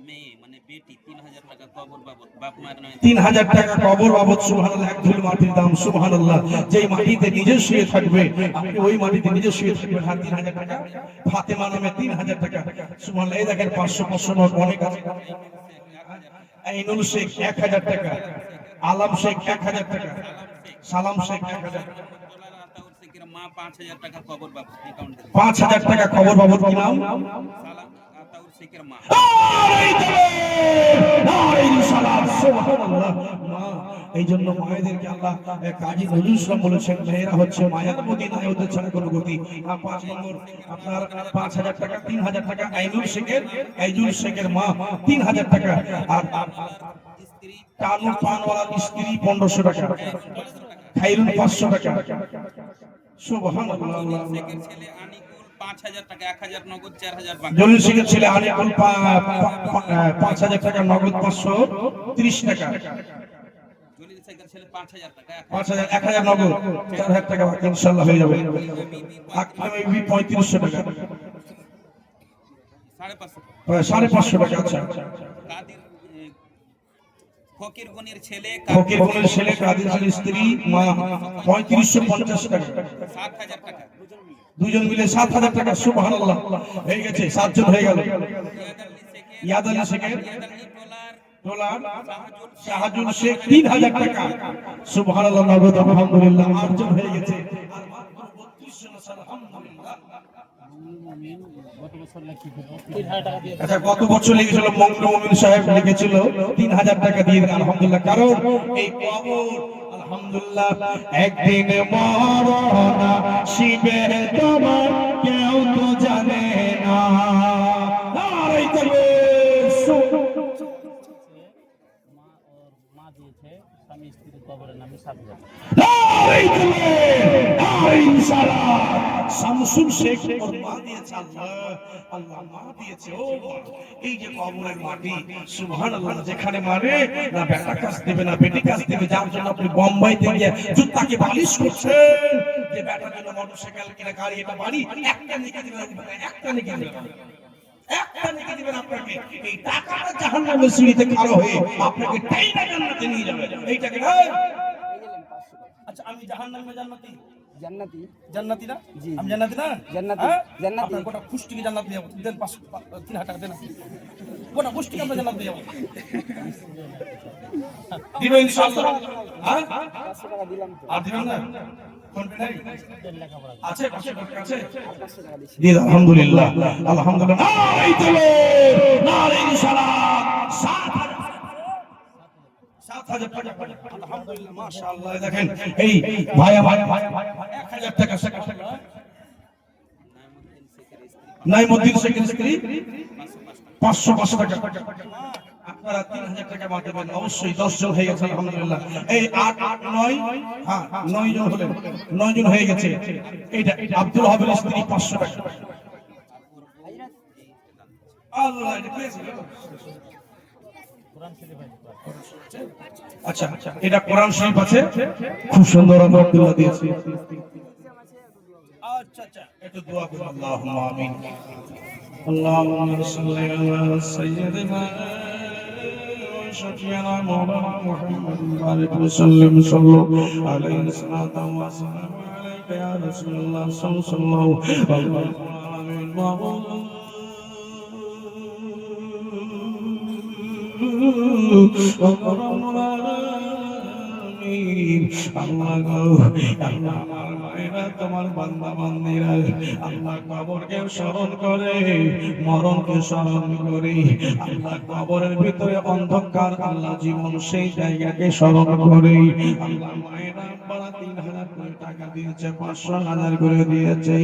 মেয়ে মানে বেটি 3000 টাকা কবর বাবদ বাপ মার নয় 3000 টাকা কবর বাবদ সুবহানাল্লাহ। এক ধুল মাটির দাম সুবহানাল্লাহ। যেই মাটিতে নিজে শুয়ে থাকবে আপনি ওই মাটিতে নিজে শুয়ে থাকবেন। 3000 টাকা ফাতেমা নামে 3000 টাকা সুবহানাল্লাহ। এই দেখেন 500 নোট অনেক আছে। আইনুল শেখ 1000 টাকা, আলম শেখ 1000 টাকা, সালাম শেখ 1000 মা 5000 টাকা কবর বাবদ অ্যাকাউন্টে 5000 টাকা কবর বাবদ কি নাম সালাম আতাউর শেখের মা। এই জন্য মায়েদেরকে আল্লাহ কাজী নজরুল ইসলাম বলেছেন মেয়েরা হচ্ছে মায়ার মদিনায় ওদের ছাড়া কোনো গতি। 5 নম্বর আপনার 5000 টাকা 3000 টাকা আইনুল শেখের মা 3000 টাকা, আর স্ত্রী কানু পানওয়ালা স্ত্রী 1500 টাকা, খাইরুল 500 টাকা সুবহানাল্লাহ। শেখের ছেলে আনিকুল 5000 টাকা 1000 নগদ 4000 বাকি। জলিল শেখের ছেলে আনিকুল 5000 টাকা নগদ 530 টাকা, জলিল শেখের ছেলে 5000 টাকা 5000 1000 নগদ 4000 টাকা বাকি ইনশাআল্লাহ হয়ে যাবে। আকরাম বিবি 3500 টাকা 550 টাকা। আচ্ছা কাদের ফকির গনির ছেলে ফকির বোনের ছেলে কাদের ছেলের স্ত্রী মা 3550 টাকা 7000 টাকা। দুজন মিলে 7000 টাকা সুবহানাল্লাহ হয়ে গেছে। 7 জন হয়ে গেল। ইয়াদ আলী শেখের ডলার শাহজুল শেখ 3000 টাকা সুবহানাল্লাহ নগদ আলহামদুলিল্লাহ 8 জন হয়ে গেছে। আর মাত্র 32 জন আছে আলহামদুলিল্লাহ। আচ্ছা গত বছর লিখেছিল মংলু মুমিন সাহেব লিখেছিল 3000 টাকা দিয়ে আলহামদুলিল্লাহ। কারণ এই কবর আলহামদুলিল্লাহ একদিন মরনা শিবে তোমার কেউ তো জানে না। নারে তাকবীর মা দিয়েছে স্বামী স্ত্রীর কবরের নামে 7000 নারে তাকবীর নারে ইনশাআল্লাহ। শামসুল শেখ ওর মা দিয়েছে আল্লাহ মা দিয়েছে। ও এই যে কবরের মাটি সুবহানাল্লাহ যেখানে মারে না বেটা কাজ দেবে না বেটি কাজ দেবে, যার জন্য আপনি বোম্বাইতে গিয়ে জুতাকে বালিশ করছেন যে বেটার জন্য মোটরসাইকেল কিনা গাড়ি এটা বাড়ি একটা নিকে দিবেন, একটা নিকে দিবেন, একটা নিকে দিবেন আপনাকে। এই টাকাটা জাহান্নামের সিঁড়িতে খাড়া হয়ে আপনাকে টাইনা জান্নাতে নিয়ে যাবে। এইটাকে না আচ্ছা আমি জাহান্নামে জান্নাতি জান্নাতি জান্নাতি না জি। আমি জান্নাতি না জান্নাতি জান্নাতি আপনার গোটা পুষ্টিকে জান্নাত দিয়ে দেন 3000 টাকা দেন গোটা পুষ্টিকে আমরা জান্নাত দিয়ে দিবেন ইনশাআল্লাহ। হ্যাঁ 500 টাকা দিলাম তো আর দিবেন না কোন পেনাই লেখাপড়া আছে 500 টাকা আছে 500 টাকা দিছি দিয়ে আলহামদুলিল্লাহ আলহামদুলিল্লাহ নারে তাকবীর নারে ইনশাআল্লাহ 7000 টাকা আলহামদুলিল্লাহ মাশাআল্লাহ। দেখেন এই ভাই 1000 টাকা নাইমুদ্দিন শেখের স্ত্রী 505 টাকা। আপনারা 3000 টাকা মা দেবেন অবশ্যই। 10 জন হয়ে গেছে আলহামদুলিল্লাহ। এই 8 9 হ্যাঁ 9 জন হলেন 9 জন হয়ে গেছে। এইটা আব্দুল হাবিব স্ত্রী 500 টাকা আল্লাহ এটা কি আছে? আচ্ছা এটা কোরআন শরীফ আছে খুব সুন্দর আমরা আব্দুল্লাহ দিয়েছি। আচ্ছা একটু দোয়া করুন আল্লাহুম্মা আমিন আল্লাহুম্মা সাল্লি আলা সাইয়্যিদিনা شفيعنا مولانا محمد بارك وسلم صلوا عليه الصلاة والسلام عليك يا رسول الله صلى الله عليه তোমার বান্দা বান্দীরা আল্লাহ কবরকে স্মরণ করে মরণকে স্মরণ করে আল্লাহ কবরের ভিতরে অন্ধকার আল্লাহ জীবন সেই জায়গাকে স্মরণ করে আল্লাহ মায়েরা বাড়া 3000 করে টাকা দিয়েছে 500,000 করে দিয়েছে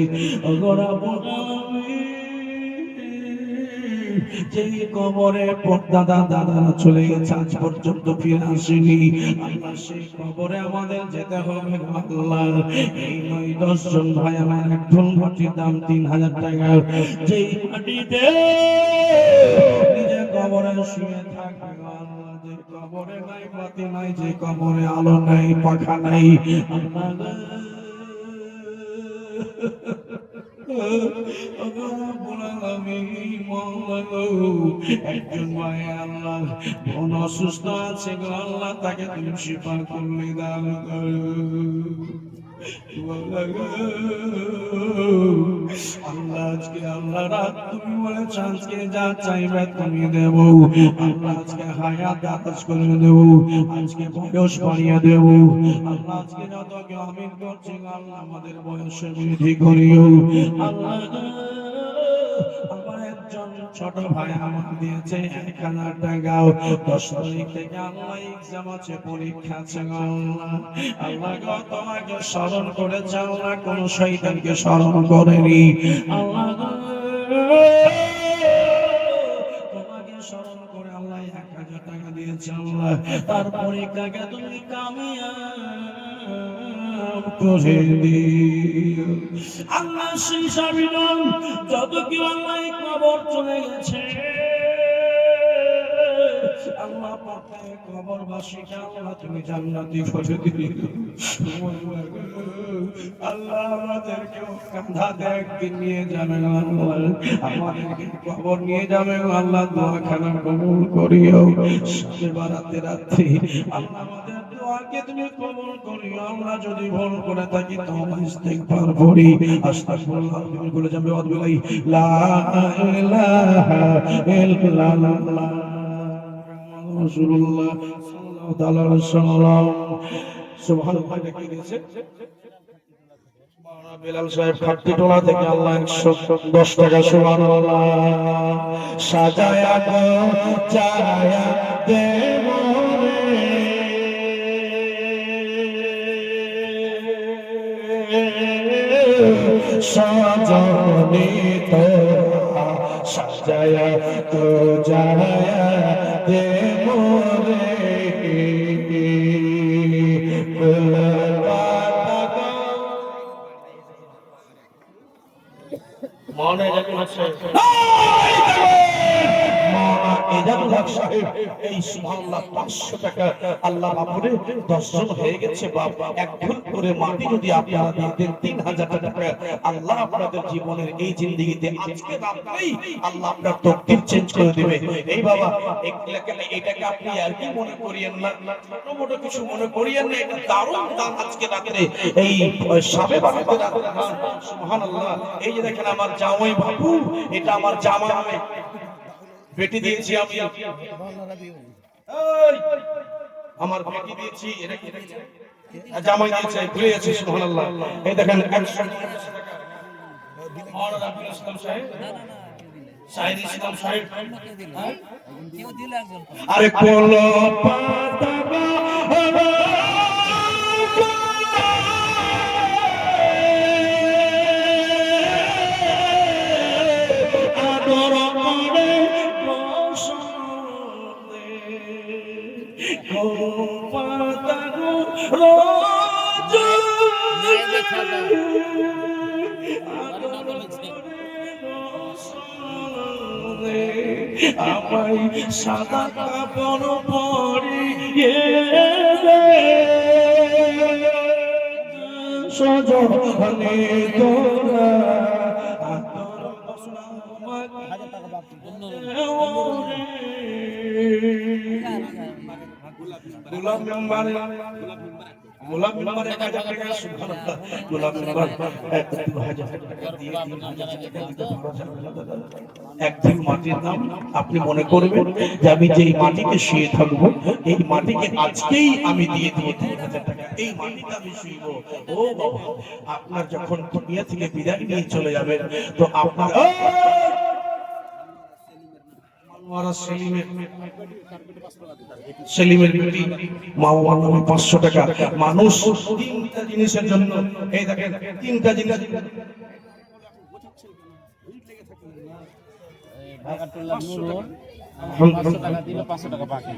যেই কবরে দাদা দাদারা চলে গেছে আজ পর্যন্ত ফিরে আসেনি আল্লাহ সেই কবরে আমাদের যেতে হবে আল্লাহ এই 9-10 জন ভাই আমার এক ঢোল মাটির দাম 3000 টাকা যেই মাটিতে নিজে কবরে শুয়ে থাকবে আল্লাহ যে কবরে নাই বাতি নাই যে কবরে আলো নাই পাখা নাই আল্লাহ একজন ভাই আল্লাহ বোন অসুস্থ আছে গো আল্লাহ তাকে তুমি শিফা করলে দান করো আল্লাহ আজকে আল্লাহ রাত তুমি বলেছ আজকে যা চাইবে তুমি দেব আল্লাহ আজকে হায়াত দাতাজ করে দেব আজকে বয়স বাড়িয়ে দেব আল্লাহ আজকে যত আমিন করছি আল্লাহ আমাদের বয়সে বৃদ্ধি করিও আল্লাহ আমার একজন ছোট ভাই আমার দিয়েছে 1000 টাকা 10 তারিখ থেকে আল্লাহ এক্সাম আছে পরীক্ষা আছে আল্লাহ আল্লাহ গো তোমাকে স্মরণ করেছে আল্লাহ কোন শয়তানকে স্মরণ করেনি আল্লাহ তোমাকে স্মরণ করে আল্লাহ 1000 টাকা দিয়েছে আল্লাহ তার পরীক্ষাকে তুমি কামিয়াব করে দিও আল্লাহ সেই সাবিনাম যত কি আল্লাহ কবর চলে গেছে আল্লাহ পাকে কবরবাসীকে আল্লাহ তুমি জান্নাতি করে দিও আল্লাহ আমাদেরকে কাঁধাতে একদিন নিয়ে যাবেন আল্লাহ আমাদেরকে কবর নিয়ে যাবেন আল্লাহ দোয়াখানা কবুল করিও সবে বারাতে রাত্রি আল্লাহ আমাদের দোয়াকে তুমি কবুল করিও আমরা যদি ভুল করে থাকি তওবা ইস্তিগফার করি আস্তাগফিরুল্লাহ তুমি বলে যাবে অদবিলাই লা ইলাহা ইল্লাল্লাহ রাসূলুল্লাহ সাল্লাল্লাহু তাআলা আলাইহি ওয়াসাল্লাম সুবহানাল্লাহ কি দিয়েছে মাওলানা বেলাল সাহেব খাট্টিটোলা থেকে আল্লাহ 110 টাকা সুবহানাল্লাহ সাজায়া গো চায়া দেব সাজনি তোরা সাজায়া তো জায়া দেব রে মনে যখন আছে এই সুবহানাল্লাহ 500 টাকা আল্লাহ বাপুরে 10 জন হয়ে গেছে বাপ এক ভুল করে মাটি যদি আপনারা দিতেন 3000 টাকা আল্লাহ আপনাদের জীবনের এই জিন্দেগিতে আজকে রাতেই আল্লাহ আপনার তকদির চেঞ্জ করে দিবে এই বাবা এটাকে আপনি আর কি মনে করিয়েন না ছোট মোটো কিছু মনে করিয়েন না এটা দারুণ দান আজকে রাতে এই শাবে বারাতে রাতে সুবহানাল্লাহ এই যে দেখেন আমার জামাই বাবু এটা আমার জামাই বেটি দিয়েছি আমি আমার বেটি দিয়েছি জামাই দিয়েছি ভুলে গেছি সুবহানাল্লাহ এই দেখেন 100 টাকা আর রাব্বুল ইসলাম সাহেব সাইদ ইসলাম সাহেব আরে কোলো পাতাবা আমায় সাদা কাপড় পরিয়ে সজনে তোরা গোলাপ মেম্বারে গোলাপ মেম্বারে 1000 টাকা সুবহানাল্লাহ গোলাপ মেম্বার 2000 টাকা দিয়ে 3000 টাকা দিতে এক ঢিল মাটির দাম আপনি মনে করবেন যে আমি যেই মাটিতে শুয়ে থাকবো এই মাটিকে আজকেই আমি দিয়ে দিব 3000 টাকা এই মাটিতে আমি শুইব ও বাবা আপনার যখন দুনিয়া থেকে বিদায় নিয়ে চলে যাবেন তো আপনার সেলিমের বিটি মা বাবার নামে 500 টাকা মানুষ তিনটা জিনিসের জন্য এই দেখেন তিনটা জিনিস ভাগাতুল্লাহ নুরুল 500 টাকা দিল 500 টাকা বাকি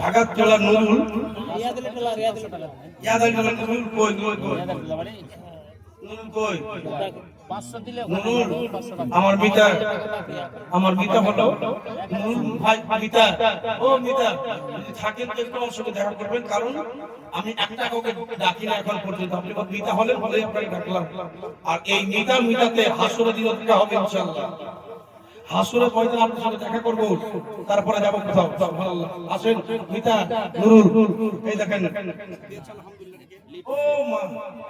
ভাগাতোলা নুরুল রিয়াদুল নুরুল কই নুরুল কই 500 দিলে নুরুল আমার মিতা হলো নুরুল ভাই মিতা ও মিতা যদি থাকেন তো একটু আমার সঙ্গে দেখা করবেন কারণ আমি একটা কাউকে ডাকি না এখন পর্যন্ত আপনি মিতা হলেন বলে আপনাকে ডাকলাম আর এই মিতাতে হাসুরের দিন দেখা হবে ইনশাআল্লাহ হাসুরের পয়দিন আপনার সাথে দেখা করব তারপরে যাব কোথাও সুবহানাল্লাহ আসেন মিতা নুরুল এই দেখেন ও মা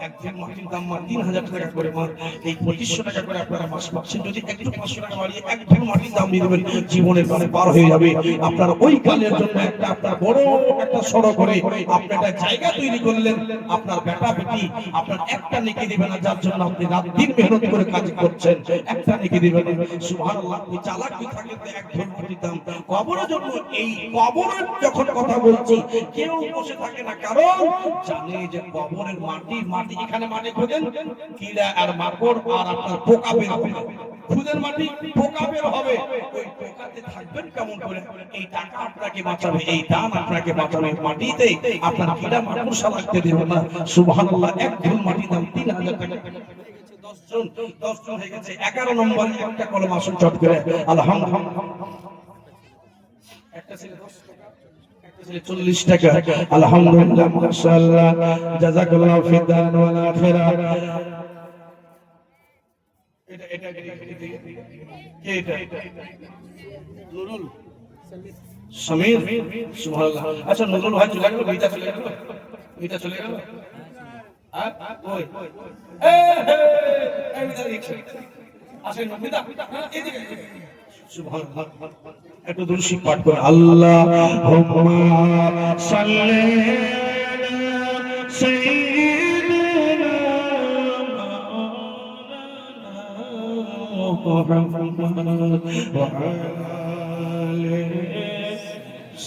একদিন মাটির দাম মা 3000 টাকা করে মা এই 2500 টাকা করে আপনারা মাস মাসে যদি একটু 500 টাকা বাড়িয়ে একদিন মাটির দাম দিয়ে দেবেন জীবনের মানে পার হয়ে যাবে আপনার ওই কালের জন্য একটা আপনার বড় একটা সড়ক করে আপনি একটা জায়গা তৈরি করলেন আপনার বেটা বেটি আপনার একটা নেকি দিবেন না যার জন্য আপনি রাত দিন মেহনত করে কাজ করছেন একটা নেকি দিবেন সুবহানাল্লাহ ওই চালাক কি থাকে তো একদিন মাটির দাম কবরের জন্য এই কবরের যখন কথা বলছি কেউ বসে থাকে না কারণ জানে যে কবরের মাটি এখানে মাটি খোঁজেন কীড়া আর মাকড় আর আপনার পোকা বের হবে খুদের মাটি পোকা বের হবে ওই পোকাতে থাকবেন কেমন করে এই টাকা আপনাকে বাঁচাবে এই দান আপনাকে বাঁচাবে মাটিতে আপনার কীড়া মাকড় সালাতে দেবে না সুবহানাল্লাহ এক ঢিল মাটি দাম 3000 টাকা 10 জন হয়ে গেছে 11 নম্বর একটা কলম আসুন চট করে আলহামদুলিল্লাহ একটা ছিল 10 টাকা 40 টাকা আলহামদুলিল্লাহ মাশাআল্লাহ জাযাকাল্লাহু ফিদ-দান ওয়াল আখিরাহ এটা নুরুল সমীর সুবহানাল্লাহ আচ্ছা নুরুল ভাই চলে গেল মিতা চলে গেল আর ওই এই মিতা আসেন মিতা এদিকে সুবহানাল্লাহ একটু দুরূদ পাঠ করে আল্লাহুম্মা সাল্লি আলা সাইয়্যিদিনা মুহাম্মাদ ওয়া আলি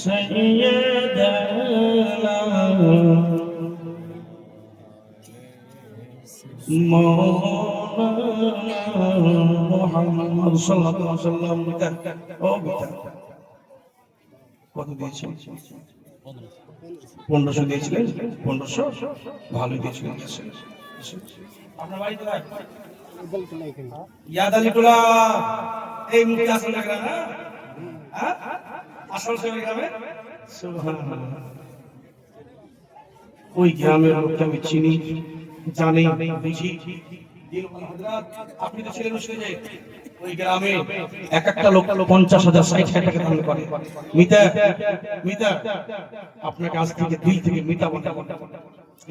সাইয়্যিদিনা মুহাম্মদ সাল্লাল্লাহু আলাইহি ওয়াসাল্লাম ও বিটা কত দিয়েছেন 1500 দিয়েছিলেন 1500 ভালোই দিয়েছিলেন আপনার বাড়ি কোথায় ইয়াদ আলী টোলা এই মুক্তি আসল লাগা না হ্যাঁ আসল সে গ্রামে সুবহানাল্লাহ ওই গ্রামের লোকটা আমি চিনি জানি বুঝি আপনি তো ছিলেন যে ওই গ্রামে এক একটা লোক 50,000 60,000 টাকা দান করে মিতা আপনাকে আজ থেকে দিল থেকে মিতা বানাবো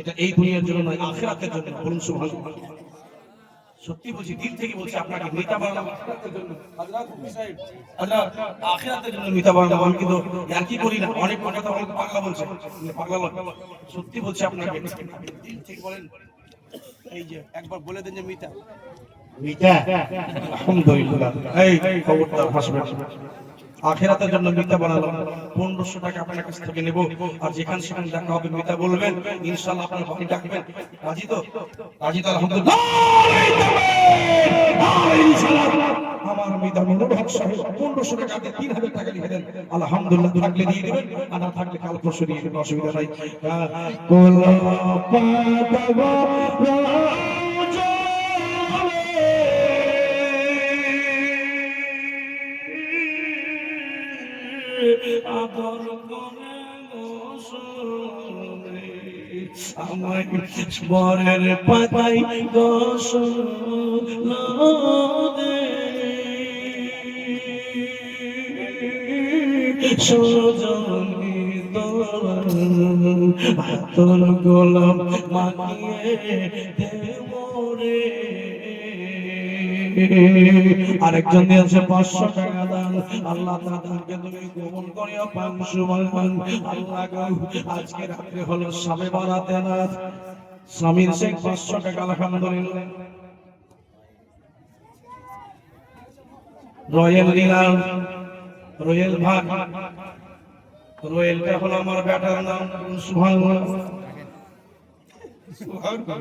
এটা এই দুনিয়ার জন্য নয় আখিরাতের জন্য বলুন সুবহানাল্লাহ সত্যি বলছি দিল থেকে বলছি আপনাকে মিতা বানাবো আখিরাতের জন্য হযরত সাহেব আল্লাহ আখিরাতের জন্য মিতা বানাবো আমি কিন্তু আর কি করি না অনেক কথা বলতে পাগলা বলছে পাগলা সত্যি বলছি আপনাকে দিল থেকে বলেন এই যে একবার বলে দেন যে মিতা আলহামদুলিল্লাহ এই খবরদার হাসবেন আখিরাতের জন্য মিতা বানালাম 1500 টাকা আপনার কাছ থেকে নেব আর যেখানে সেখানে দেখা হবে মিতা বলবেন ইনশাআল্লাহ আপনার বাড়ি ডাকবেন রাজি তো আলহামদুলিল্লাহ আমার মিতা নুরুল হক সাহেব 1500 টাকা দিয়ে 3000 টাকা লিখে দেন আলহামদুলিল্লাহ থাকলে দিয়ে দিবেন আর না থাকলে কাল পরশু দিয়ে দিবেন অসুবিধা নাই কোল পাতাবা আদর করে গোসলে আমায় বরের পাতাই গোসল দে সজনী তোর গোলাম মাখিয়ে দেবরে। আরেকজন দিয়েছে 500 টাকা দান। আল্লাহ তাআলাকে তুমি কবুল করিও 500 মান। আল্লাহ গো আজকে রাতে হলো শবে বারাতে রাত, স্বামীর শেখ 500 টাকা আলহামদুলিল্লাহ। রয়েল লীলার রয়েল ভাগ, রয়েলটা হলো আমার বেটার নাম। সুবহানাল্লাহ, সুবহানাল্লাহ।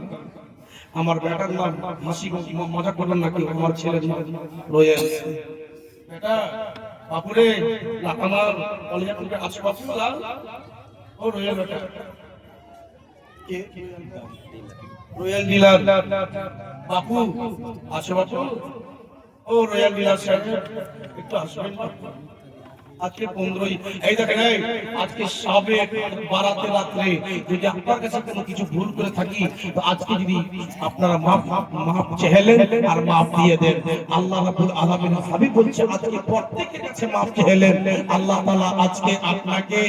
আমার বেটার নাম, হাসি মজা করবেন নাকি, আমার ছেলের নাম রয়েল। বেটা বাপুরে আমার কলেজে থেকে আছে বাপু লাল, ও রয়েল বেটা কে রয়েল ডিলার বাপু আছে বাপু, ও রয়েল ডিলার সাহেব একটু আসবেন বাপু। আজকে 15ই এই দেখেন, আজকে শবে বারাতে রাত্রে যদি আপনার কাছে কোনো কিছু ভুল করে থাকি তো আজকে যদি আপনারা মাফ চাইলেন আর মাফ দিয়ে দেন, আল্লাহ রাব্বুল আলামিন হাবিব বলছে আজকে প্রত্যেকের কাছে মাফ চাইলেন, আল্লাহ তাআলা আজকে আপনাকে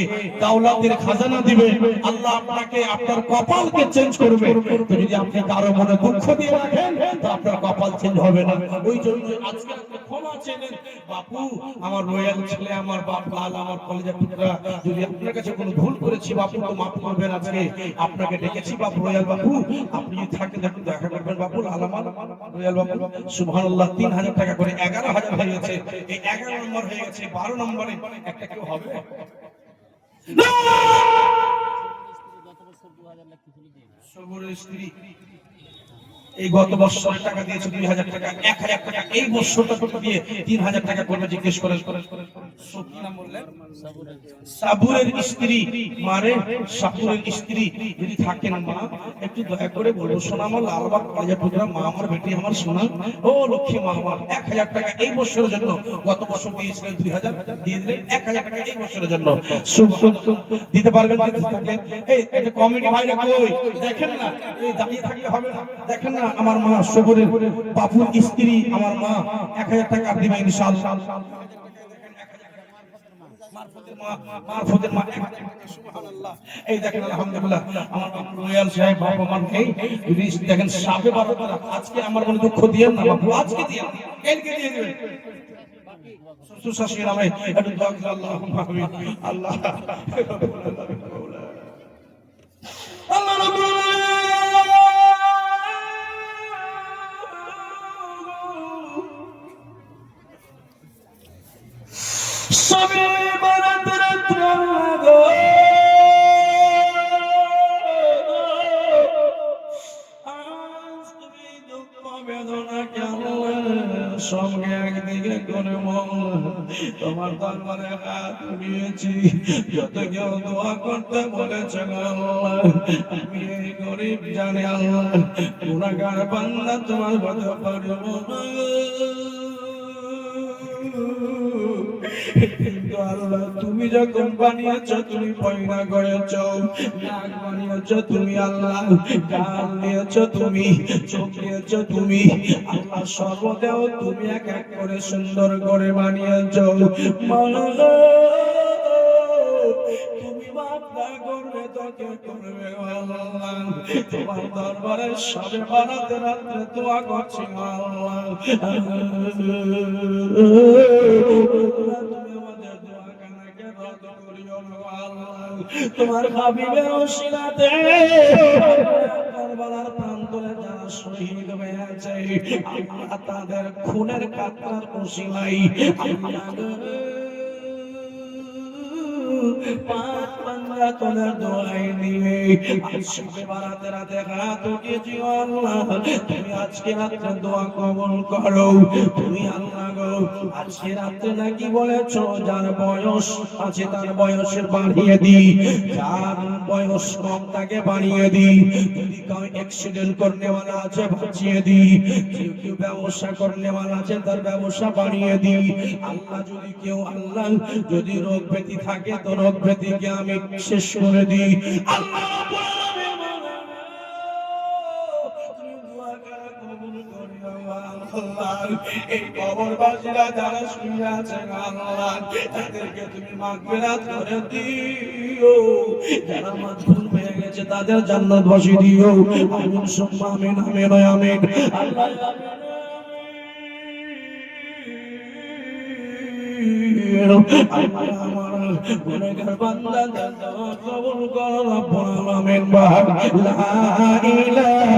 দাওলাতের খাজানা দিবে, আল্লাহ আপনাকে আপনার কপালকে চেঞ্জ করবে। তো যদি আপনি কারো মনে দুঃখ দিয়ে রাখেন তো আপনার কপাল চেঞ্জ হবে না। ওই জন্য আজকে আপনি ক্ষমা চাইলেন, বাপু আমার রয়্যাল ছেলে, আমার বাপ লাল, আমার কলেজের টুকরা, যদি আপনার কাছে কোনো ভুল করেছি বাপু তো মাফ করবেন। আজকে আপনাকে ডেকেছি বাপু, রয়্যাল বাপু আপনি যদি থাকেন দেখুন দেখা করবেন বাপু, লাল আমার রয়্যাল বাপু। সুবহানাল্লাহ, 3000 টাকা করে 11000 হয়ে গেছে। এই 11 নম্বর হয়ে গেছে, 12 নম্বরে একটা কেউ হবে না। সবরের স্ত্রী এই গত বছরের টাকা দিয়েছে 2000 টাকা, 1000 টাকা এই বছরটা দিয়ে 3000 টাকা করবে। জিজ্ঞেস করে কি নাম বললেন? সাবুরের স্ত্রী, মানে সাবুরের স্ত্রী যদি থাকেন মা একটু দয়া করে বলবো, শোনা আমার লালবাগ কলেজের প্রোগ্রাম, মা আমার বেটি আমার সোনা, ও লক্ষ্মী মা আমার 1000 টাকা এই বছরের জন্য, গত বছর দিয়েছিলেন 2000, দিয়ে দিলেন 1000 টাকা এই বছরের জন্য। দিতে পারবেন থাকলে এই একটা কমিটি ভাইরা কই দেখেন না, এই দাঁড়িয়ে থাকলে হবে না, দেখেন না আমার মা সবরের বাপুর স্ত্রী, আমার মা 1000 টাকা দিবে ইনশাআল্লাহ। মারফতের মা, সুবহানাল্লাহ। এই দেখেন আলহামদুলিল্লাহ আমার বাপু রয়্যাল সাহেব, বাবা মান এই দেখেন সাবে বারোটা। আজকে আমার কোনো দুঃখ দিয়েন না বাপু, আজকে দিয়েন, কালকে দিয়ে দিবেন। সুশাসীন আমি একটু দোয়া করে আল্লাহুম্মা আমিন। আল্লাহ আল্লাহ রাব্বুল সবে বারাত রাত্রে গো আজ তুমি দুঃখ বেদনা কেন সঙ্গে একদিকে করে তোমার দরবারে হাত উঠিয়েছি, যত কেউ দোয়া করতে বলেছে আল্লাহ, আমি এই গরিব জানি আল্লাহ গুনাহগার বান্দা তোমার কথা পারবো না। কিন্তু আল্লাহ তুমি যখন বানিয়েছ, তুমি পয়দা করেছ, নাক বানিয়েছ তুমি, আল্লাহ গাল দিয়েছ তুমি, চোখ দিয়েছ তুমি, আল্লাহ সর্বদেও তুমি এক এক করে সুন্দর করে বানিয়েছ। তুমি মাফ না করবে তো কে করবে আল্লাহ? তোমার দরবারে সবে বারাতে রাত্রে দোয়া করছি আল্লাহ, তোমার হাবিবের ওসিলাতে কারবালার প্রান্তরে যারা শহীদ হয়েছে আল্লাহ তাদের খুনের কাতরার ওসিলাই পাঁচ বান্দা তোদের দোয়াই নিয়ে আজকে বারাতে রাতে হাত উঠিয়েছি আল্লাহ, তুমি আজকে রাত্রে দোয়া কবুল করো। তুমি আল্লাহ গো আজকে রাত্রে নাকি বলেছো যার বয়স আছে তার বয়সের বাড়িয়ে দিই, যার বয়স কম তাকে বাড়িয়ে দিই, যদি কেউ অ্যাক্সিডেন্ট করনে वाला আছে বাঁচিয়ে দিই, কেউ ব্যবসা করনে वाला আছে তার ব্যবসা বাড়িয়ে দিই। আল্লাহ যদি কেউ আল্লাহ যদি রোগ ব্যাধি থাকে তো রোগ ব্যাধিকে আমি শেষ করে দিই। আল্লাহ এই কবরবাসীরা যারা শুয়ে আছে আল্লাহ তাদেরকে তুমি মাগফিরাত করে দিও, যারা মাগফুর হয়ে গেছে তাদের জান্নাত বসিয়ে দিও। আমিন সুম্মা আমিন, আমিন আমিন। আল্লাহ আমার গুনাহগার বান্দাদের দোয়া কবুল করো রব্বুল আলামিন। লা ইলাহা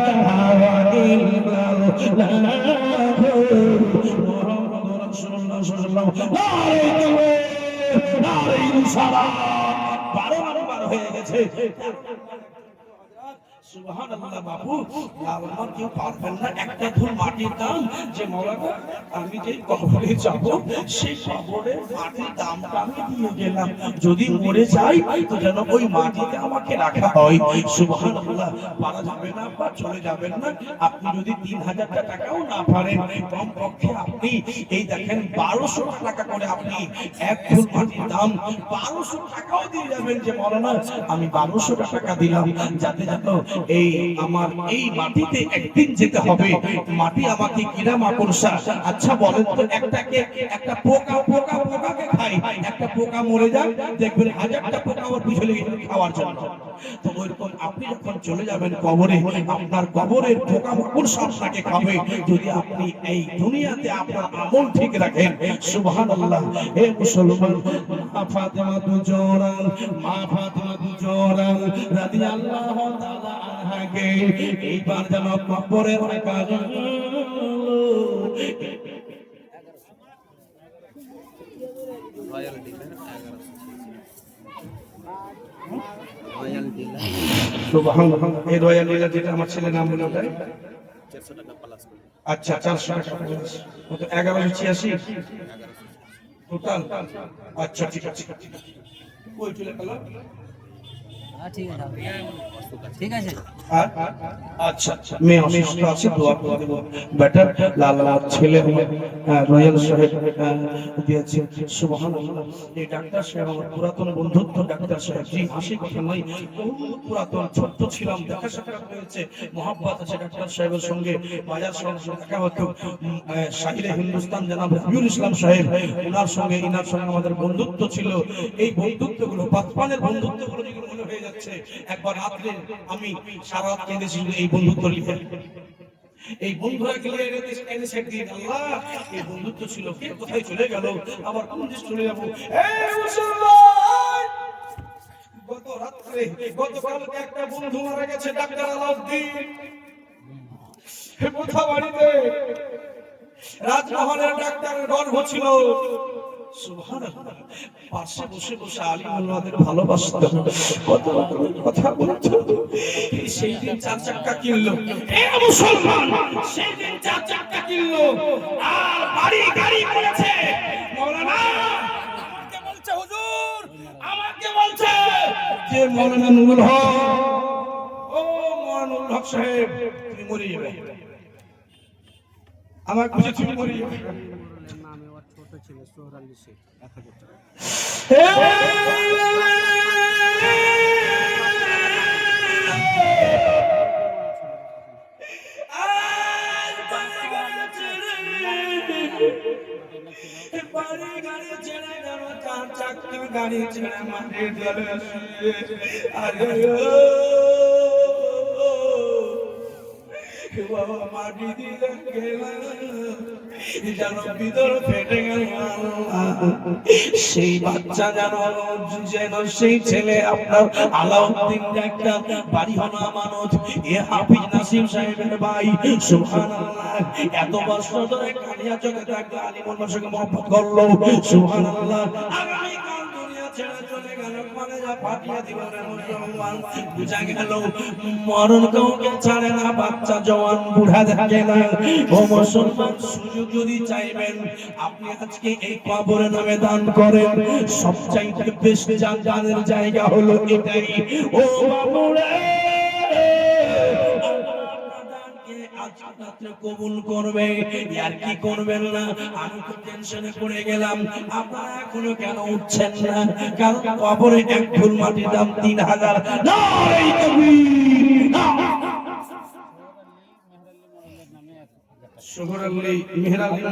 ইল্লাল্লাহ মুহাম্মাদুর রাসূলুল্লাহ সাল্লাল্লাহু আলাইহি ওয়াসাল্লাম। 12 নাম্বার হয়ে গেছে। সুবহানাল্লাহ বাবু, আমার কেউ পারবেন না একটা ধুল মাটির দাম, যে মাওলানা আমি যে কবরে যাব সেই কবরের মাটির দামটা আমি দিয়ে গেলাম, যদি মরে যাই তো যেন ওই মাটিতে আমাকে রাখা হয়। সুবহানাল্লাহ, পারা যাবে না বা চলে যাবেন না। আপনি যদি 3000 টাকাও না পারেন, কম পক্ষে আপনি এই দেখেন 1200 টাকা করে আপনি এক ধুল মাটির দাম 1200 টাকাও দিয়ে যাবেন, যে মাওলানা আমি 1200 টাকা দিলাম, যাতে যেন এই আমার এই মাটিতে একদিন যেতে হবে, মাটি আমাকে কিরা মাকড়সা। আচ্ছা বলেন তো, একটা পোকাকে খাই, একটা পোকা মরে যায় দেখবেন 1000টা পোকা ওর পিছনে খাওয়ার জন্য। তো ওইরকম আপনি যখন চলে যাবেন কবরে, আপনার কবরের পোকা মাকড়সা আপনাকে খাবে, যদি আপনি এই দুনিয়াতে আপনার আমল ঠিক রাখেন। সুবহানাল্লাহ। হে মুসলমান, মা ফাতেমা জোহরা রাদিয়াল্লাহু তাআলা আনহাকে এইবার যেন কবরের কাজ সুবহানাল্লাহ। এই রয়্যাল ডিলার যেটা আমার ছেলে নাম বলে ওটাই 400 টাকা প্লাস করে। আচ্ছা 400 টাকা প্লাস, কত 1186 টোটাল। আচ্ছা ঠিক আছে, ওই চলে গেল। ঠিক আছে। আচ্ছা মেয়ে অসুস্থ আছে, দোয়া করে দেব। বেটার লালা ছেলে হলে রয়্যাল সাহেব দিয়েছে। সুবহানাল্লাহ। এই ডাক্তার সাহেব আমার পুরাতন বন্ধুত্ব। ডাক্তার সাহেব জি, হাসি কথা নয়, বহু পুরাতন, ছোট্ট ছিলাম, দেখা সাক্ষাৎ হয়েছে, মহব্বত আছে ডাক্তার সাহেবের সঙ্গে। বাজার সঙ্গে দেখা হতো। শাহিরে হিন্দুস্তান জনাব রবিউল ইসলাম সাহেব, ওনার সঙ্গে ইনার সঙ্গে আমাদের বন্ধুত্ব ছিল। এই বন্ধুত্বগুলো বাচপানের বন্ধুত্বগুলো যেগুলো মনে হয়ে যাচ্ছে। একবার রাত্রে আমি সারা রাত কেঁদেছি এই বন্ধুত্ব লিখে। এই বন্ধুরা গেলে এনে সেট দিয়ে, আল্লাহ এই বন্ধুত্ব ছিল, কে কোথায় চলে গেল, আবার কোন দেশ চলে যাবো। গতকালকে একটা বন্ধু মারা গেছে, ডাক্তার আলাউদ্দিন, বাড়িতে রাজমহলের ডাক্তারের গর্ভ ছিল। সুবহানাল্লাহ। পাশে বসে বসে আলিমুল্লাহদের ভালোবাসতো, কত কথা বলতো। সেই দিন 4 চাকা কিনলো, এ মুসলমান, সেই দিন 4 চাকা কিনলো আর বাড়ি গাড়ি করেছে। মাওলানা আমাকে বলছে, হুজুর আমাকে বলছে যে মাওলানা নুরুল হক, ও মাওলানা নুরুল হক সাহেব তুমি মরে যাবে। আমার কাছে তুমি মরে যাবে। নামে ওর ছোট ছিল 44 1000 টাকা। গাড়ি ছেড়ে মাটির তলে বাবা মাটি দিলে যেন ভিতর ফেটে গেল। সেই বাচ্চা যেন সেই ছেলে আপনার আলাউদ্দিন, একটা বাড়ি হলো আমানত, এ হাফিজ নাসিম সাহেবের ভাই। সুবহানাল্লাহ। এত বছর ধরে কালিয়া চোখে থাকলে আলিমুল্লাহর সঙ্গে মহব্বত করলো। সুবহানাল্লাহ। আগামীকাল দুনিয়া ছেড়ে চলে গেল, মানে যা ফাটিয়ে দিল রে মুসলমান। বুঝা গেল মরণ কাউকে ছাড়ে না, বাচ্চা জওয়ান বুড়া থাকে না। ও মুসলমান, সুযোগ যদি চাইবেন আপনি আজকে এই কবরের নামে দান করেন, সবচাইতে বেস্ট দানের জায়গা হলো এটাই। ও বাবুরে কবুল করবে, আর কি করবেন না। আমি তো টেনশনে পড়ে গেলাম, আপনারা এখনো কেন উঠছেন না? কারণ কবরে এক ফুল মাটির দাম 3000। নারে তাকবীর। সোহরাল্লি মেহরালি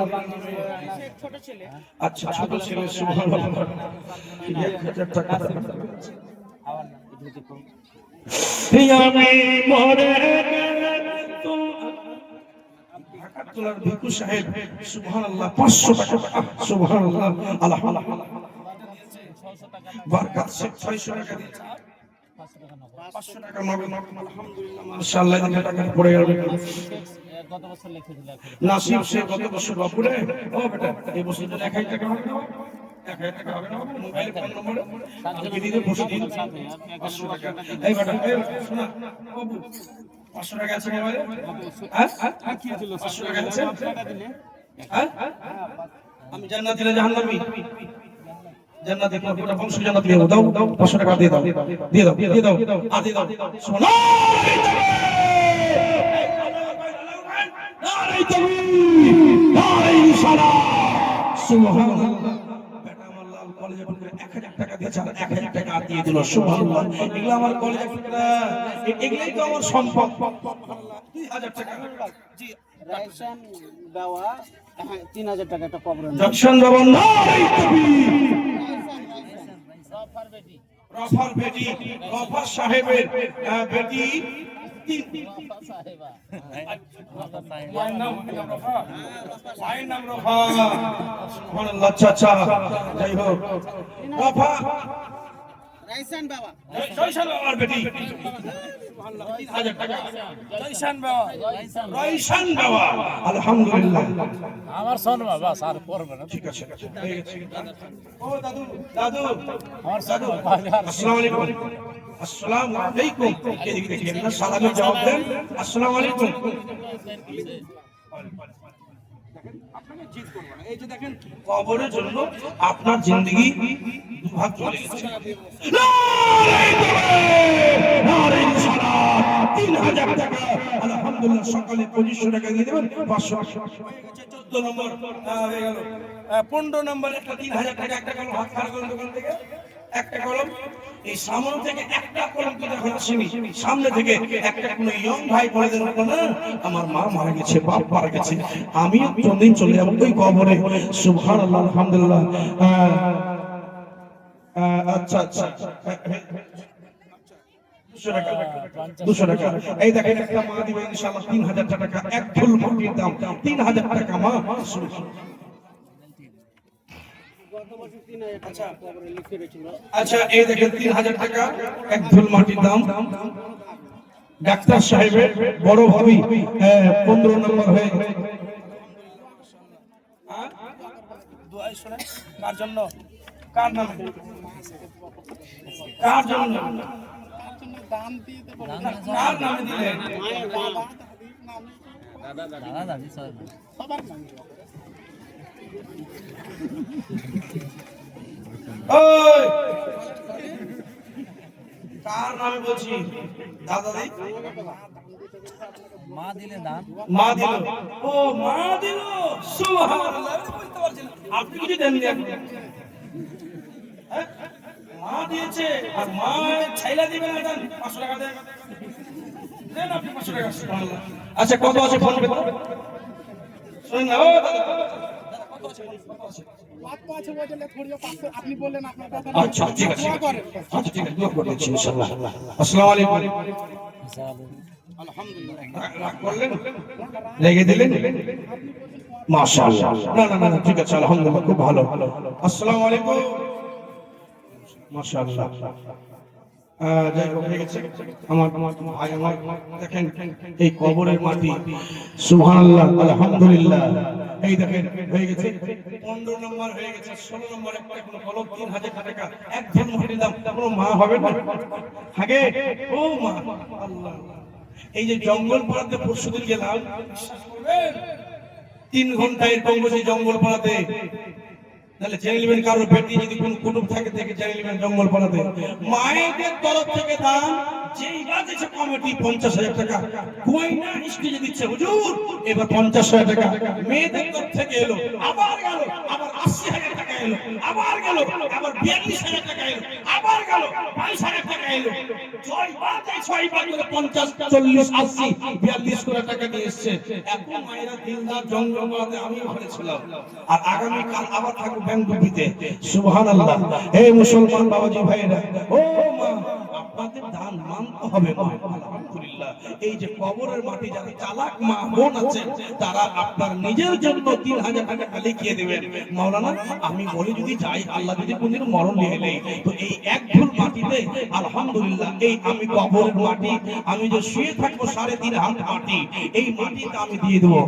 ছোট ছেলে আচ্ছা ছোট ছেলে সুবহানাল্লাহ 1000 টাকা আমি মরে গেলে তো ঢাকাতলার ভিকু সাহেব সুবহানাল্লাহ 500 টাকা সুবহানাল্লাহ আলহামদুলিল্লাহ বরকত সে 600 টাকা দিয়েছে 500 টাকা নগদ আলহামদুলিল্লাহ মাশাআল্লাহ এই টাকা পড়ে গেল গত বছর লিখেছিল নাসিব সে গত বছর বাপুরে ও বেটা এই বছর তো 1000 টাকা হবে না 1000 টাকা হবে না মোবাইলে ফোন নম্বর আমি দিদি বসে দিন 500 টাকা এই বেটা শোনা বাবু 500 টাকা আছে মোবাইলে হ্যাঁ কি ছিল 500 টাকা আছে হ্যাঁ আমি জান্নাত দিলে জাহান্নামী জান্নাতে কতটা বংশ জান্নাত দিয়ে দাও 500 টাকা দিয়ে দাও দিয়ে দাও দিয়ে দাও আদি দাও সোনা নারে তাকবীর নারে সালাত সুবহানাল্লাহ বেটা আমার লাল কলেজে পড়ে 1000 টাকা দিয়েছে আর 1000 টাকা দিয়ে দিল সুবহানাল্লাহ এগুলো আমার কলেজে পড়ে এগুলাই তো আমার সম্পদ 2000 টাকা জি রাইসান দেওয়া 3000 টাকা একটা কবর জকশন বাবা নারে তাকবীর রফার বেটি রফার বেটি রফা সাহেবের বেটি সাহেবা মায়ের নাম রফা মায়ের নাম রফা সুবহানাল্লাহ চাচা যাই হোক রফা রাইসান বাবা জয়সান বাবার বেটি 3000 টাকা জয়সান বাবা রয়সান বাবা আলহামদুলিল্লাহ আমার শোন বাবা স্যার করবে না ঠিক আছে হয়ে গেছে ও দাদু দাদু আমার শোন আসসালামু আলাইকুম আসসালামু আলাইকুম এদিকে দেখেন না সালামের জবাব দেন আসসালামু আলাইকুম এই যে দেখেন কবরের জন্য আপনার জিন্দেগি দুভাগ চলে গেছে নারে সালাত 3000 টাকা আলহামদুলিল্লাহ সকালে 2500 টাকা দিয়ে দেবেন 500 হয়ে গেছে 14 নম্বর হয়ে গেল 15 নম্বর একটা 3000 টাকা একটা কলম হাত খাড়া করেন দোকান থেকে একটা কলম এই সামনে থেকে একটা কলম তো এখন আসেনি সামনে থেকে একটা কোন ইয়ং ভাই বলে দেন না আমার মা মারা গেছে বাপ মারা গেছে আমি কোনদিন চলে যাব ওই কবরে সুবহানাল্লাহ আলহামদুলিল্লাহ আচ্ছা আচ্ছা 200 টাকা এই দেখেন একটা মা দিবেন ইনশাআল্লাহ 3000 টাকা এক ফুল মাটির দাম 3000 টাকা মা আচ্ছা এই দেখেন 3000 টাকা এক ফুল মাটির দাম ডাক্তার সাহেবের বড় ভাবি 15 নম্বর হয়ে গেছে দোয়াই শুনে কার জন্য কার নামে কার জন্য দান দিয়ে দেব কার নামে দিলেন দাদা দাদি সবার নামে ওই কার নামে বলছি দাদা দি মা দিলে দান মা দিল ও মা দিল সুবহানাল্লাহ বুঝতে পারছেন আপনি কিছু দেননি এখন মা দিয়েছে আর মা ছাইলা দিবে না দেন 500 টাকা দেন দেন আপনি 500 টাকা সুবহানাল্লাহ আচ্ছা কত আছে ফোন পে শুনুন না ও দাদা কত আছে কত আছে আপনি বললেন আপনার কথা আচ্ছা ঠিক আছে আচ্ছা ঠিক আছে দোয়া করে দিচ্ছি ইনশাআল্লাহ আসসালামু আলাইকুম আলহামদুলিল্লাহ রাগ করলেন লেগে দিলেন মাশাআল্লাহ না না না ঠিক আছে আলহামদুলিল্লাহ খুব ভালো আসসালামু আলাইকুম মাশাআল্লাহ যাই হোক হয়ে গেছে আমার ভাই আমার দেখেন এই কবরের মাটি সুবহানাল্লাহ আলহামদুলিল্লাহ এই দেখেন হয়ে গেছে 15 নম্বর হয়ে গেছে 16 নম্বর একটা কোন কলম 3000 টাকা এক জন মাটির দাম কোনো মা হবে না আগে ও মা আল্লাহ এই যে জঙ্গল পাড়াতে পরশুদিন গেলাম বিশ্বাস করবেন 3 ঘন্টা এরকম বসে জঙ্গল পাড়াতে তাহলে জেনে নেবেন কারোর বেটি যদি কোন কুটুম থাকে থেকে জেনে নেবেন জঙ্গল পাড়াতে মায়েদের তরফ থেকে দান যেই বাজেছে কমিটি 50,000 টাকা গয়না স্টেজে দিচ্ছে হুজুর, এবার 50,000 টাকা মেয়েদের তরফ থেকে এলো, আবার গেল, আবার 80,000 টাকা এলো, আবার গেল, আবার 42,000 টাকা এলো, আবার গেল 22,000 টাকা এলো। ছয়বার করে 50, 40, 80, 42 করে টাকা নিয়ে এসছে। এখন মায়েরা দিনরাত জঙ্গলমহলে আমি ঘরে ছিলাম, আর আগামী কাল আবার থাকবো ব্যাংকুপিতে। সুবহানাল্লাহ। এই মুসলমান বাবাজি ভাইরা, ও মা, আপনাদের দান মানতে হবে মা। আলহামদুলিল্লাহ, এই যে কবরের মাটি যারা চালাক মা বোন আছেন, তারা আপনার নিজের জন্য 3,000 টাকা লিখিয়ে দেবেন। মাওলানা, আমি বলি যদি যাই, আল্লাহ যদি কোনদিন মরণ নিয়ে নেই, তো এই এক ঝুল মাটিতে আলহামদুলিল্লাহ, এই আমি কবরের মাটি, আমি যে শুয়ে থাকবো 3.5 হাত মাটি, এই মাটিতে আমি দিয়ে দেবো।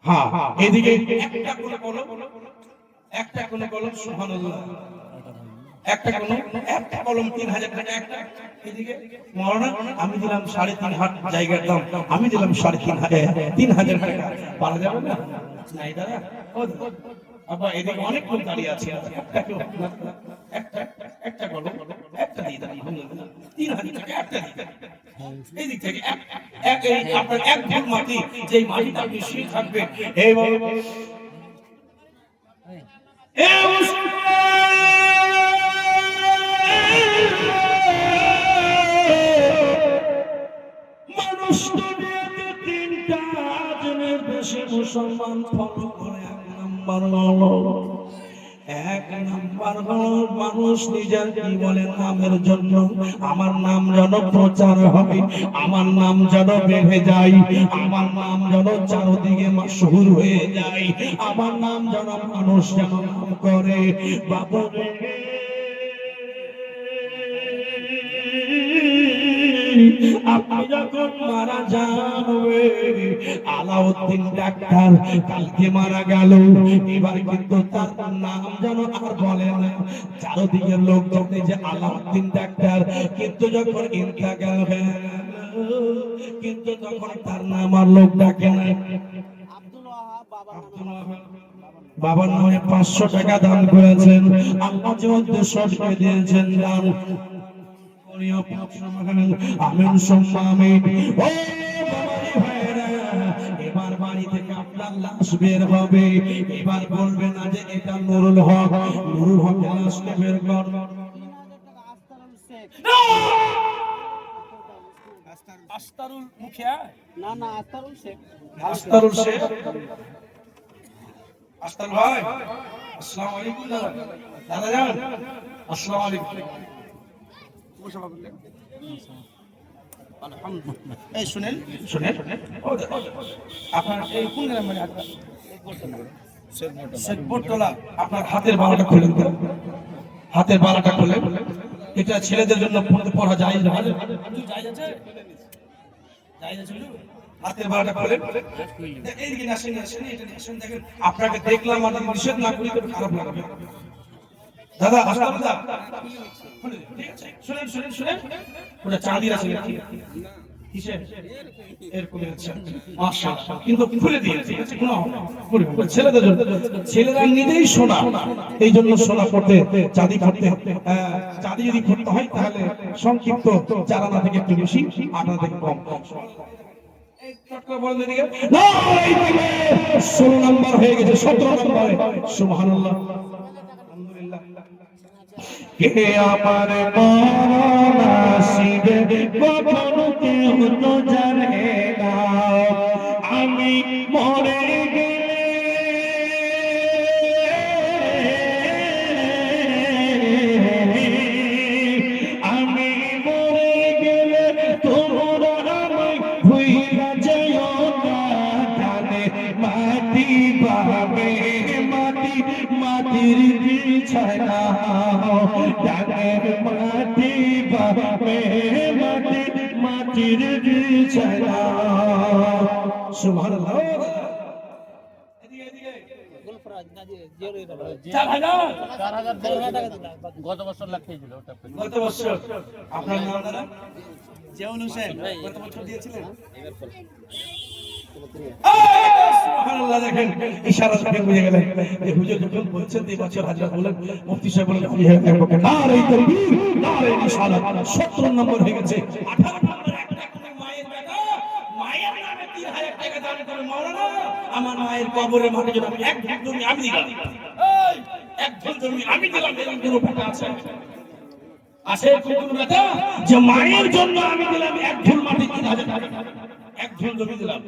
হ্যাঁ, এদিকে একটা করে বলো, একটা করে বলো সুবহানাল্লাহ, একটা কলম 3,000 টাকা একটা। এদিকে মাওলানা, আমি দিলাম 3.5 হাত জায়গার দাম, আমি দিলাম 3,500 টাকা। পারা যাবে না? নাই দাদা, ও আব্বা, এদিকে অনেক লোক দাঁড়িয়ে আছে, একটা কলম, একটা দিয়ে দাঁড়িয়ে 3,000 টাকা একটা দিয়ে দাঁড়িয়ে। এই দিক থেকে আপনার এক ঝুল মাটি, যেই মাটিটা আপনি শুয়ে থাকবেন, এই মানুষ দুনিয়াতে 3টা আজমের বেশি মুসলমান ফলো করে। এক নাম্বার হলো মানুষ নিজের কি বলে নামের জন্য, আমার নাম যেন প্রচার হয়, আমার নাম যেন বেড়ে যায়, আমার নাম যেন চারদিকে মাশহুর হয়ে যায়, আমার নাম যেন মানুষ যেন নাম করে। বাবারে, আপনি যখন মারা যাবে, আলাউদ্দিন ডাক্তার কালকে মারা গেল, এবার কিন্তু তার নাম যেন আর বলে না, চারদিকে লোক জানে যে আলাউদ্দিন ডাক্তার, কিন্তু যখন ইন্তেকাল হয়ে গেল, কিন্তু তখন তার নাম আর লোক ডাকে না। বাবার নামে 500 টাকা দান করেছেন, আল্লাহ যে উদ্দেশ্য দিয়েছেন দান। আমিন সুম্মা আমিন। ও বাবাজি ভাইরা, এবার বাড়ি থেকে আপনার লাশ বের হবে, এবার বলবে না যে এটা নুরুল হক, নুরুল হক লাশকে বের কর। আস্তারুল মুখিয়া, না না, আস্তারুল শেখ। আস্তারুল শেখ, আস্তার ভাই, আসসালামু আলাইকুম দাদা। দাদা জান, আসসালামু আলাইকুম। এই শুনেন, শুনেন, আপনার এই কোন গ্রাম মানে আপনার? শেখপুরতলা। আপনার হাতের বালাটা খুলেন তো, হাতের বালাটা খুলেন। এটা ছেলেদের জন্য পড়া যায় না, যাই আছে, যাই আছে হাতের বালাটা খুলেন। এইদিকে আসেন, আসেন, এটা আসেন, দেখেন আপনাকে দেখলাম আর নিষেধ না করি তো খারাপ লাগবে। দাদা আসলাম দাদা, ঠিক আছে, শুনেন শুনেন শুনেন, ওটা চাঁদির আছে নাকি? কিসের? এরকম আছে, মাশাআল্লাহ, কিন্তু খুলে দিয়েছে, ঠিক আছে, কোনো ছেলেদের জন্য, ছেলেরা নিজেই সোনা, এই জন্য সোনা পড়তে, চাঁদি পড়তে, চাঁদি যদি পড়তে হয় তাহলে সংক্ষিপ্ত চারানা থেকে একটু বেশি, আটা থেকে কম। 16 নম্বর হয়ে গেছে, 17 নম্বরে। সুবহানাল্লাহ, আলহামদুলিল্লাহ। কে আমার নসিবে কখনো কেউ তো জানে না, আমি মরে গেলে আমি মরে গেলে তোমরা আমায় ভুইলা যাইও না, জানে মাটি পাবে মাটি, মাটির বিছানা, জানের মাটি পাবে মাটি, মাটির বিছানা। সুবহানাল্লাহ। গত বছর লাগিয়েছিল ওটা। গত বছর আপনার নাম দাদা? জিয়াউল হোসেন, গত বছর দিয়েছিলেন? সুবহানাল্লাহ, দেখেন ইশারা দেখে বুঝে গেলেন যে হুজুর যখন বলছেন 2 বছর হাজরা বলেন, মুফতি সাহেব বলেন নারে তাকবীর নারে রিসালাত। 17 নম্বর হয়ে গেছে। 18 নম্বর একটা কোন মায়ের বেটা মায়ের নামে 3000 টাকা দান করে, মাওলানা আমার মায়ের কবরের মাটি যদি আমি এক ঢুক জমি আমি দিলাম, এই এক ঢুক জমি আমি দিলাম, এরকম কোনো বেটা আছে? আছে কোন বেটা যে মায়ের জন্য আমি দিলাম এক ঢুল মাটি 3000 টাকা, এক ঢুল জমি দিলাম?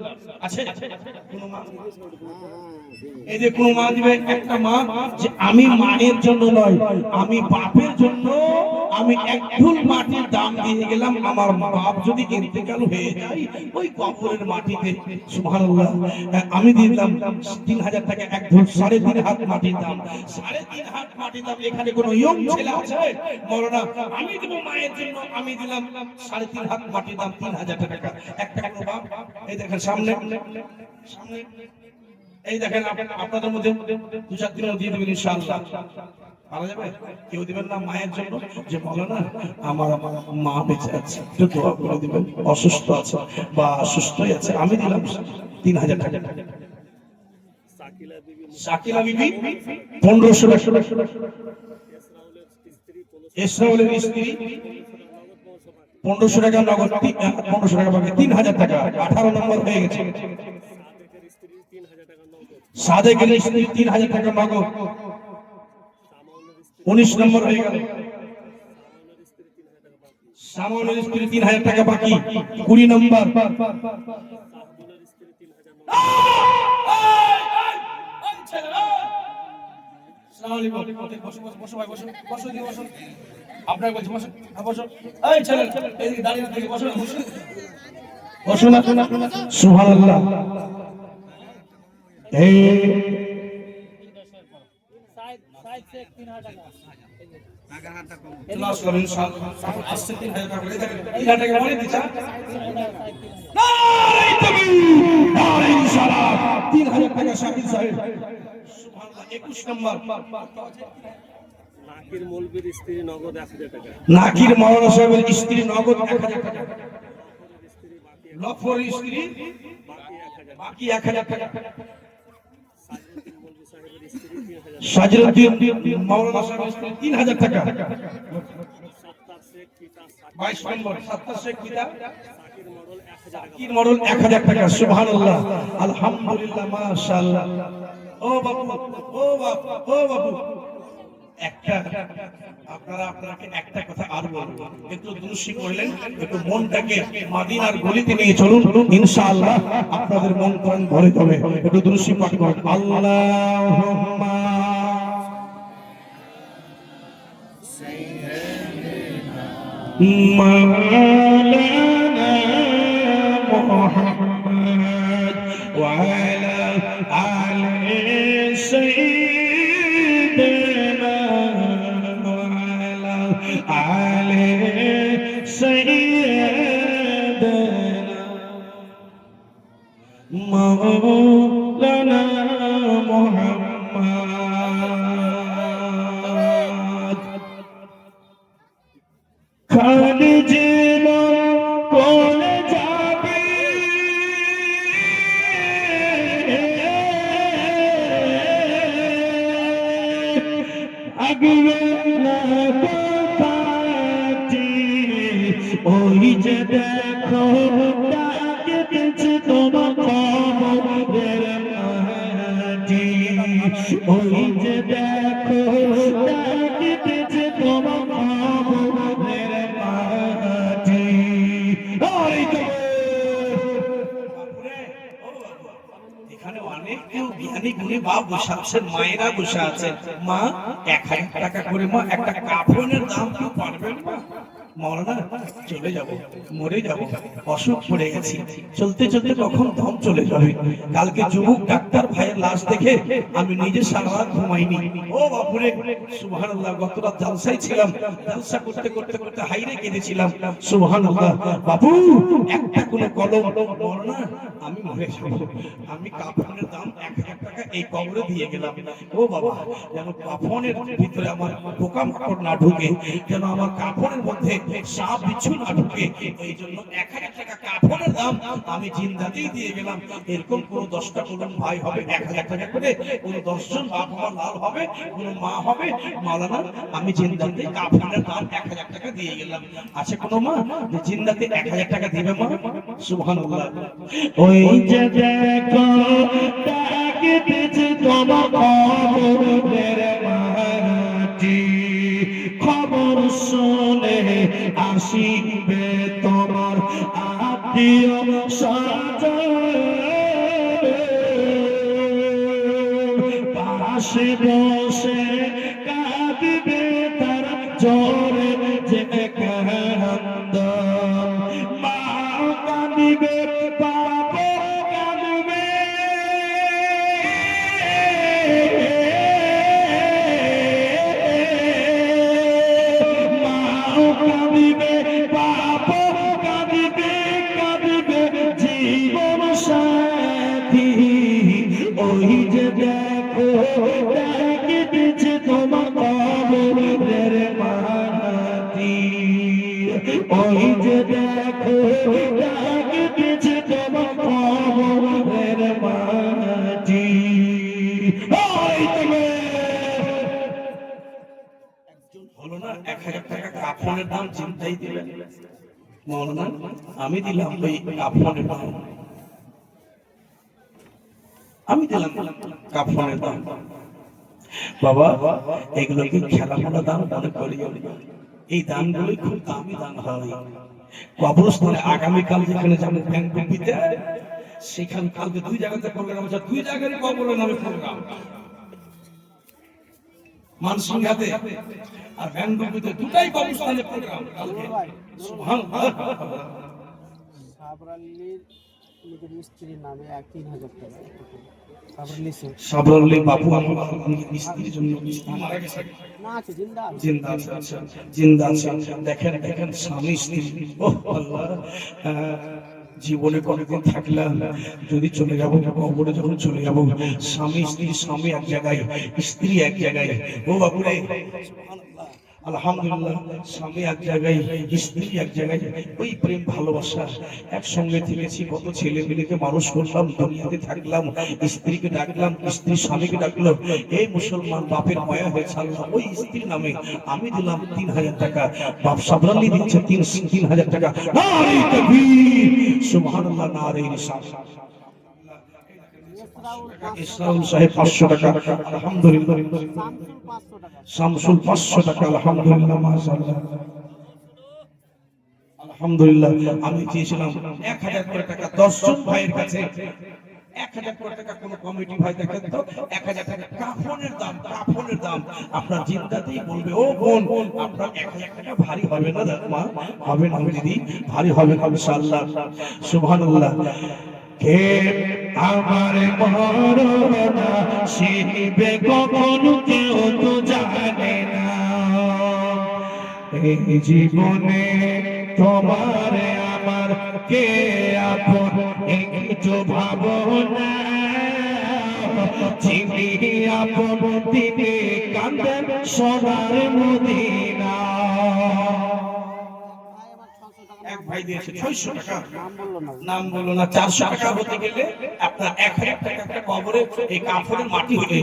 আছে কোন মা? এই যে কোন মা দিবে? একটা মা যে আমি মায়ের জন্য নয়, আমি বাপের জন্য আমি এক ঢুল মাটির দাম দিয়ে গেলাম, আমার বাপ যদি ইন্তেকাল হয়ে যায় ওই কবরের মাটিতে সুবহানাল্লাহ আমি দিলাম 3000 টাকা, এক ঢুল 3.5 হাত মাটির দাম, 3.5 হাত মাটির দাম। এখানে কোন ইয়ং ছেলে আছে মাওলানা আমি দেব মায়ের জন্য, আমি দিলাম 3.5 হাত মাটির দাম 3000 টাকা? একটা কোন বাপ? এই দেখেন সামনে সামনে এই দেখেন আপনাদের মধ্যে 2-4 দিনের দিয়ে দেবেন ইনশাআল্লাহ। পারা যাবে? কেউ দিবেন না মায়ের জন্য যে মাওলানা আমার মা বেঁচে আছে, একটু দোয়া করে দিবেন, অসুস্থ আছে বা অসুস্থই আছে, আমি দিলাম 3000 টাকা। শাকিলা বিবি 1500 টাকা, ইসরাউলের স্ত্রী 1500 টাকা নগদ, 1500 টাকা বাকি 3000 টাকা। 18 নম্বর হয়ে গেছে। সাদেকের স্ত্রী 3000 টাকা নগদ, 19 নম্বর হয়ে গেল। সামাউলের স্ত্রী 3000 টাকা বাকি, 20 নম্বর। আপনার বলছি বসো, বসো। এই ছেলে এদিকে দাঁড়িয়ে থেকে বসো, বসো। বসো না, সুবহানাল্লাহ। এই সাইড চেক 3000 টাকা। ক্লাস করুন ইনশাআল্লাহ। আসছে 3000 টাকা করে দেখেন। 3000 টাকা মনে দিছা? নারে তাকবীর নারে রিসালাত। 3000 টাকা শাকিল সাহেব। সুবহানাল্লাহ। 21 নম্বর। নাকির মৌলবীর স্ত্রী নগদ 1000 টাকা। নাকির মাওলানা সাহেবের স্ত্রী নগদ 1000 টাকা। লফরের স্ত্রী বাকি 1000 টাকা। সাজরুদ্দিন মাওলানা সাহেবের স্ত্রী 3000 টাকা। 22 নম্বর সত্তার শেখ পিতা সাকির মডেল 1000 টাকা। সুবহানাল্লাহ, আলহামদুলিল্লাহ, মাশাআল্লাহ। ও বাবু, ও বাবু, ও বাবু, একটা আপনাকে একটা কথা আর বলবো, একটু দুরূদ পড়লেন, একটু মনটাকে মদিনার গলিতে নিয়ে চলুন, ইনশাআল্লাহ আপনাদের মন প্রাণ ভরে যাবে। একটু দুরূদ পাঠ করুন। আল্লাহুম্মা মাওলানা মুহাম্মদ ওয়া আলা আলি সাইয়্যিদিনা আলে সাইয়্যিদিনা মাওলানা মুহাম্মদ। খালি জীবন করে যাবে আগবে না ওই যে দেখো ডাকছে তোমার কবরের মাটি, ওই যে দেখো ডাকছে তোমার কবরের মাটি। এখানে অনেক কেউ জ্ঞানী গুণী বাপ বসে আছেন, মায়েরা বসে আছেন। মা 1000 টাকা করে মা একটা কাফনের দাম কেউ পারবেন না? মাওলানা চলে যাব, মরে যাব, অসুখ পড়ে গেছি, চলতে চলতে কখন দম চলে যাবে। কালকে যুবক ডাক্তার ভাইয়ের লাশ দেখে আমি নিজে সারা রাত ঘুমাইনি। ও বাপুরে, সুবহানাল্লাহ, গত রাত জালসায় ছিলাম, জালসা করতে করতে করতে হাইরে কেঁদেছিলাম। সুবহানাল্লাহ, বাবু একটা কোনো কলম, মাওলানা আমি মরে যাব, আমি কাফনের দাম 1000 টাকা এই কবরে দিয়ে গেলাম। ও বাবা, যেন কাফনের ভিতরে আমার পোকামাকড় না ঢুকে, যেন আমার কাফনের মধ্যে সাপ বিচ্ছু না ঢুকে, এই জন্য 1000 টাকা কাফনের দাম আমি জিন্দাতেই দিয়ে গেলাম। এরকম কোন 10টা কোন ভাই হবে 1000 টাকা করে, কোন 10 জন বাপ আমার লাল হবে, কোন মা হবে মাওলানা, আমি জিন্দাতে কাফনের দাম 1000 টাকা দিয়ে গেলাম। আছে কোন মা যে জিন্দাতে 1000 টাকা দিবে মা? সুবহানাল্লাহ। ওই যে দেখো ডাকিতেছে তোমার কবরের মাটি, খবর শুনে আসিবে তোমার আত্মীয় স্বজন, পাশে বসে কাঁদিবে তারা জোরে যে কান্দ, মা কাঁদিবে বাপ কাঁদিবে, মা কাঁদিবে বাপ কাঁদিবে, কাঁদিবে জীবন সাথী। ওই যে দেখো ডাকিতেছে তোমার কবরের মাটি, ওই যে দেখো ডাকিতেছে তোমার কবরের মাটি। ওই তুমি একজন হলো না 1000 টাকা কাফনের দাম চিন্তাই দিলেন মাওলানা, আমি দিলাম ওই কাফনের দাম, আমি দিলাম কাফনের দাম। বাবা এগুলোকে খেলাধুলা দান মনে করি, এই দানগুলোই খুব দামি দান হয়। কবরস্থানে আগামীকাল যেখানে যাবেন ব্যাংকপিতে, সেখানে কালকে 2 জায়গাতে প্রোগ্রাম আছে, 2 জায়গায় কবরের নামে প্রোগ্রাম, মানসিংহাতে আর ব্যাংকপিতে, দুটাই কবরস্থানে প্রোগ্রাম কালকে। সুবহানাল্লাহ। সাবরাল্লির নিজের মিস্ত্রির নামে 3000 টাকা। সাবরাল্লি স্যার সাবরাল্লি বাবু আমার স্ত্রীর জন্য মারা গেছে না, আছে জিন্দা আছে। জিন্দা আছে, আচ্ছা, জিন্দা আছে। দেখেন দেখেন স্বামী স্ত্রী, ওহ আল্লাহ, জীবনে কোনদিন থাকলাম, যদি চলে যাব কবরে যখন চলে যাব, স্বামী স্ত্রী, স্বামী এক জায়গায় স্ত্রী এক জায়গায়, ও বাবুরে আলহামদুলিল্লাহ, স্বামী এক জায়গায় স্ত্রী এক জায়গায়, ওই প্রেম ভালোবাসা একসঙ্গে থেকেছি, কত ছেলে মেয়েকে মানুষ করলাম, দুনিয়াতে থাকলাম, স্ত্রীকে ডাকলাম, স্ত্রী স্বামীকে ডাকলো, এই মুসলমান বাপের মায়া হয়েছে আল্লাহ, ওই স্ত্রীর নামে আমি দিলাম 3000 টাকা, বাপ সাবরাল্লি দিচ্ছে 3000 টাকা। নারে তাকবীর, সুবহানাল্লাহ, নারে রিসালাত। ইসরাউল সাহেব 500 টাকা, আলহামদুলিল্লাহ। শামসুল 500 টাকা। শামসুল 500 টাকা, আলহামদুলিল্লাহ, মাশাআল্লাহ, আলহামদুলিল্লাহ। আমি চেয়েছিলাম 1000 করে টাকা 10 জন ভাইয়ের কাছে, 1000 করে টাকা কোন কমিটি ভাই দেখেন তো, 1000 টাকা কাফনের দাম, কাফনের দাম আপনার জিন্দাতেই বলবে, ও বোন আপনার 1000 টাকা ভারী হবে না মা, হবে না দিদি, ভারী হবে না ইনশাআল্লাহ। সুবহানাল্লাহ। কে আমার মরনা শিবে কখনো কেউ তো জানে না, এই জীবনে তোমার আমার কে আপন একটু ভাবনা, যিনি আপন তিনি কাঁদেন সোনার মদিনা। এক ভাই দিয়েছে 600 টাকা, নাম বললো না, 400 টাকা হতে গেলে আপনার 1000 টাকা একটা কবরে এই কাফনের মাটি হয়ে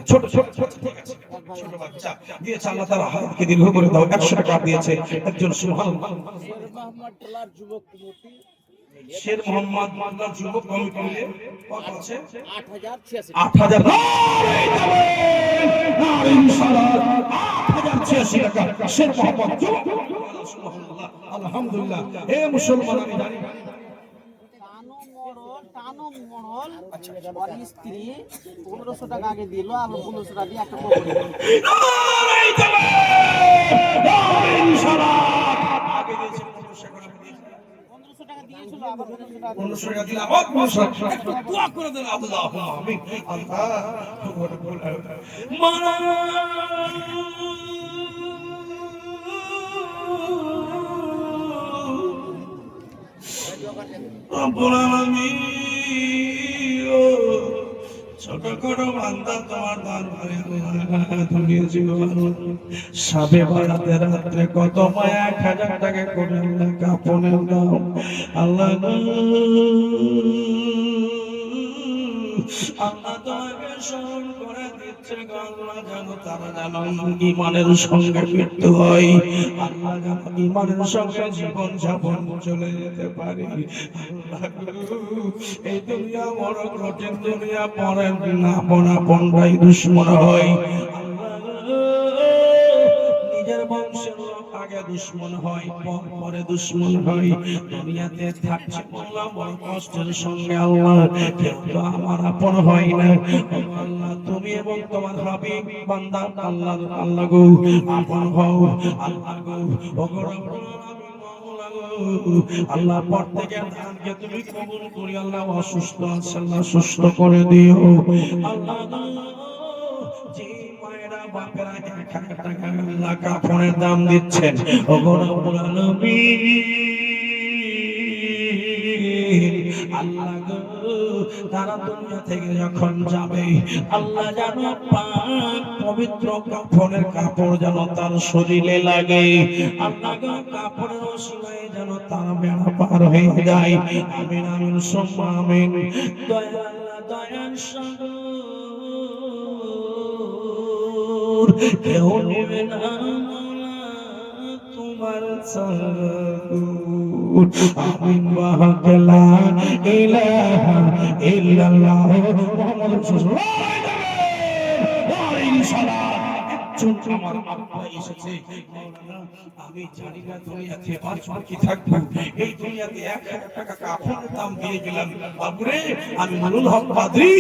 ছোট ছোট ছোট, ঠিক আছে, ছোট বাচ্চা দিয়েছে, আল্লাহ তাআলা হায়াতকে দীর্ঘ করে দাও। 100 টাকা দিয়েছে একজন, সুবহানাল্লাহ। শের মোহাম্মদ মাদ্রাস যুবক কমিটি মিলে কত আছে? 8000। নারে ইনশাআল্লাহ 8086 টাকা শের মোহাম্মদ যুবক, সুবহানাল্লাহ, আলহামদুলিল্লাহ। হে মুসলমান, আমি জানি টানো মরল ওর স্ত্রী 1500 টাকা আগে দিল, আবার 1500 টাকা দিয়ে একটা কবর দিল। নারে তাকবীর, নারে ইনশাআল্লাহ। আগে দিয়েছে 1500 টাকা দিয়েছিল, আবার 1500 টাকা দিলে আবার 1500 টাকা দোয়া করে দেন, আল্লাহুম্মা আমিন। আল্লাহ রব্বুল আলামিন, ছোট ছোট কোনো বান্দা তোমার দরবারে দুনিয়া জীবন সাবে বারাতে রাত্রে কত মায়া 1000 টাকা করে আল্লাহ কাপনের দাম আল্লাহ আল্লাহ তোমাকে স্মরণ করে দিচ্ছে আল্লাহ জানো তারা জানো ঈমানের সঙ্গে মৃত্যু হয় আল্লাহ জানো ঈমানের সঙ্গে জীবন যাপন চলে যেতে পারে এই দুনিয়া বড় কঠিন দুনিয়া পরে না আপন ভাই দুশ্মন হয় নিজের বংশের লোক আগে দুশ্মন হয় পরে দুশ্মন হয় দুনিয়াতে থাকছে বললাম বড় কষ্টের সঙ্গে আল্লাহ কেউ তো আমার আপন হয় না আল্লাহ তুমি এবং তোমার হাবিব বান্দা আল্লাহ আল্লাহ গো আপন হও আল্লাহ গো ওগো আল্লাহ পর থেকে দানকে তুমি কবুল করি আল্লাহ অসুস্থ আছে আল্লাহ সুস্থ করে দিও আল্লাহ যে মায়েরা বাপেরা 1000 টাকা আল্লাহ কাপড়ের দাম দিচ্ছেন ওগো রব্বুল আলামিন আল্লাহ গো তারা দুনিয়া থেকে যখন যাবে আল্লাহ জানো পাক পবিত্র কাফনের কাপড় যেন তার শরীরে লাগে আল্লাহ গো কাপড়ের ওসিলায় যেন তার বেড়া পার হয়ে যায় আমিন আমিন সুম্মা আমিন দয়াল আল্লাহ দয়াল সাগর কেউ নেবে না তোমার সাগর আমিন ওয়াহদা লা ইলাহা ইল্লাল্লাহ মুহাম্মাদুর রাসূলুল্লাহ আলাইহি সালাম আমার আব্বা এসেছে আমি জানি না দুনিয়াতে বাঁচব কি থাকবো এই দুনিয়াতে 1000 টাকা কাফনের দাম দিয়ে গেলাম বাবুরে আমি নুরুল হক বাদরি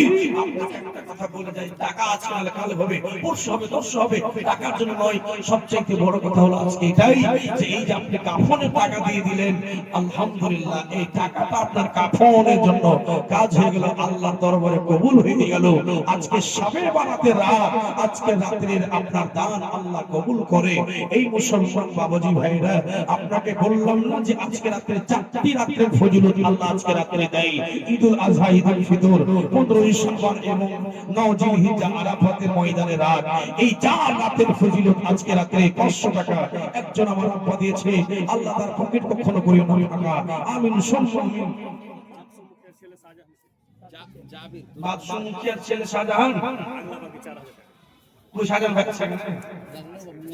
আপনাকে একটা কথা বলে যাই টাকা আজকে না কাল হবে পরশু হবে দর্শ হবে টাকার জন্য নয় সবচেয়ে বড় কথা হলো আজকে এটাই যে এই যে আপনি কাফনের টাকা দিয়ে দিলেন আলহামদুলিল্লাহ এই টাকাটা আপনার কাফনের জন্য কাজ হয়ে গেল আল্লাহর দরবারে কবুল হয়ে গেল আজকে শাবে বারাতে রাত আজকে রাত্রির আপনার দান আল্লাহ কবুল করে এই মুসলমান বাবাজি ভাইরা আপনাকে বললাম না যে আজকে রাতে 4টি রাতের ফজিলত আল্লাহ আজকে রাতে দেয় ঈদুল আযহা ঈদুল ফিতর 15 শাবান এবং 9 জিলহিজ্জা আরাফাতের ময়দানে রাত এই 4 রাতের ফজিলত আজকে রাতে 500 টাকা একজন আমার আব্বা দিয়েছে আল্লাহ তার পকেট কখনো করিও না টাকা আমিন সম্মান বাদশাহ মুখিয়ার ছেলে শাহজাহান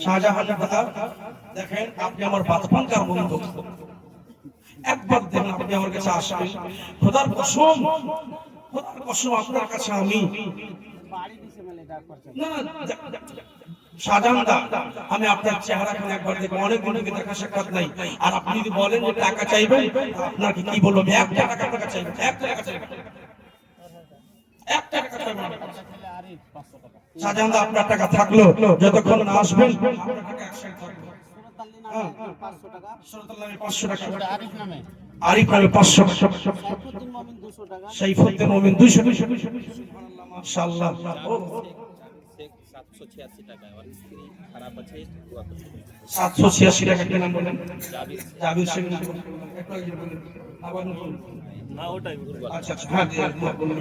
শাহজাহান দেখেন আপনি আমার বাচপনকার বন্ধু একবার দেখেন আপনি আমার কাছে আসবেন খোদার কসম আপনার কাছে আমি শাহজাহান আমি আপনার চেহারাখানে একবার দেখবো অনেক দিন থেকে দেখা সাক্ষাৎ নাই আর আপনি যদি বলেন যে টাকা চাইবেন আপনাকে কি বলবো 1 টাকা টাকা চাইবেন 1 টাকা চাইবেন 1 টাকা চাইবেন শাহজাহান আপনার টাকা থাকলো যতক্ষণ না আসবেন আপনার টাকা একসাথে থাকলো আরিফ নামে 500 সাইফুদ্দিন মুমিন 200 মাশাআল্লাহ 786 টাকা আর স্ত্রী খারাপ আছে 786 টাকা কি নাম বলেন জাবির শেখ আবার না ওটাই আচ্ছা হ্যাঁ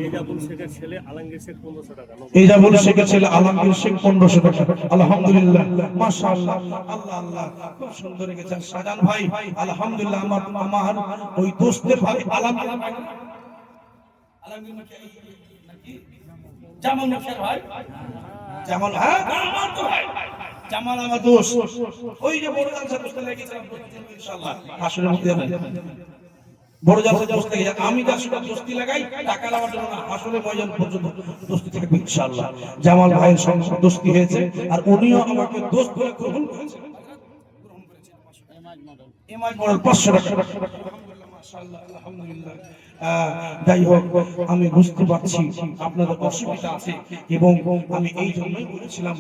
এজাবুল শেখের ছেলে আলমগীর শেখ 1500 টাকা এজাবুল শেখের ছেলে আলমগীর শেখ 1500 টাকা আলহামদুলিল্লাহ মাশাআল্লাহ আল্লাহ আল্লাহ খুব সুন্দর গেছেন শাহজাহান ভাই আলহামদুলিল্লাহ আমার ওই দোস্তের ভাই আলমগীর নাকি জামাল মুখিয়ার ভাই জামাল হ্যাঁ আমার তো ভাই জামাল আমার দোস্ত ওই যে বড় জালসা দোস্ত লাগিয়েছিলাম ইনশাআল্লাহ আসলে মধ্যে বড় জালসা দোস্ত লাগে আমি যার সাথে দোস্তি লাগাই টাকা লাগার জন্য না আসলে ময়দান পর্যন্ত দোস্তি থেকে ইনশাআল্লাহ জামাল ভাইয়ের সঙ্গে দোস্তি হয়েছে আর উনিও আমাকে দোস্ত বলে গ্রহণ করেছেন এমআই মডেল 500 টাকা আলহামদুলিল্লাহ মাশাআল্লাহ আলহামদুলিল্লাহ যাই হোক আমি বুঝতে পারছি আপনাদের অসুবিধা আছে এবং আমি এই জন্যই বলেছিলাম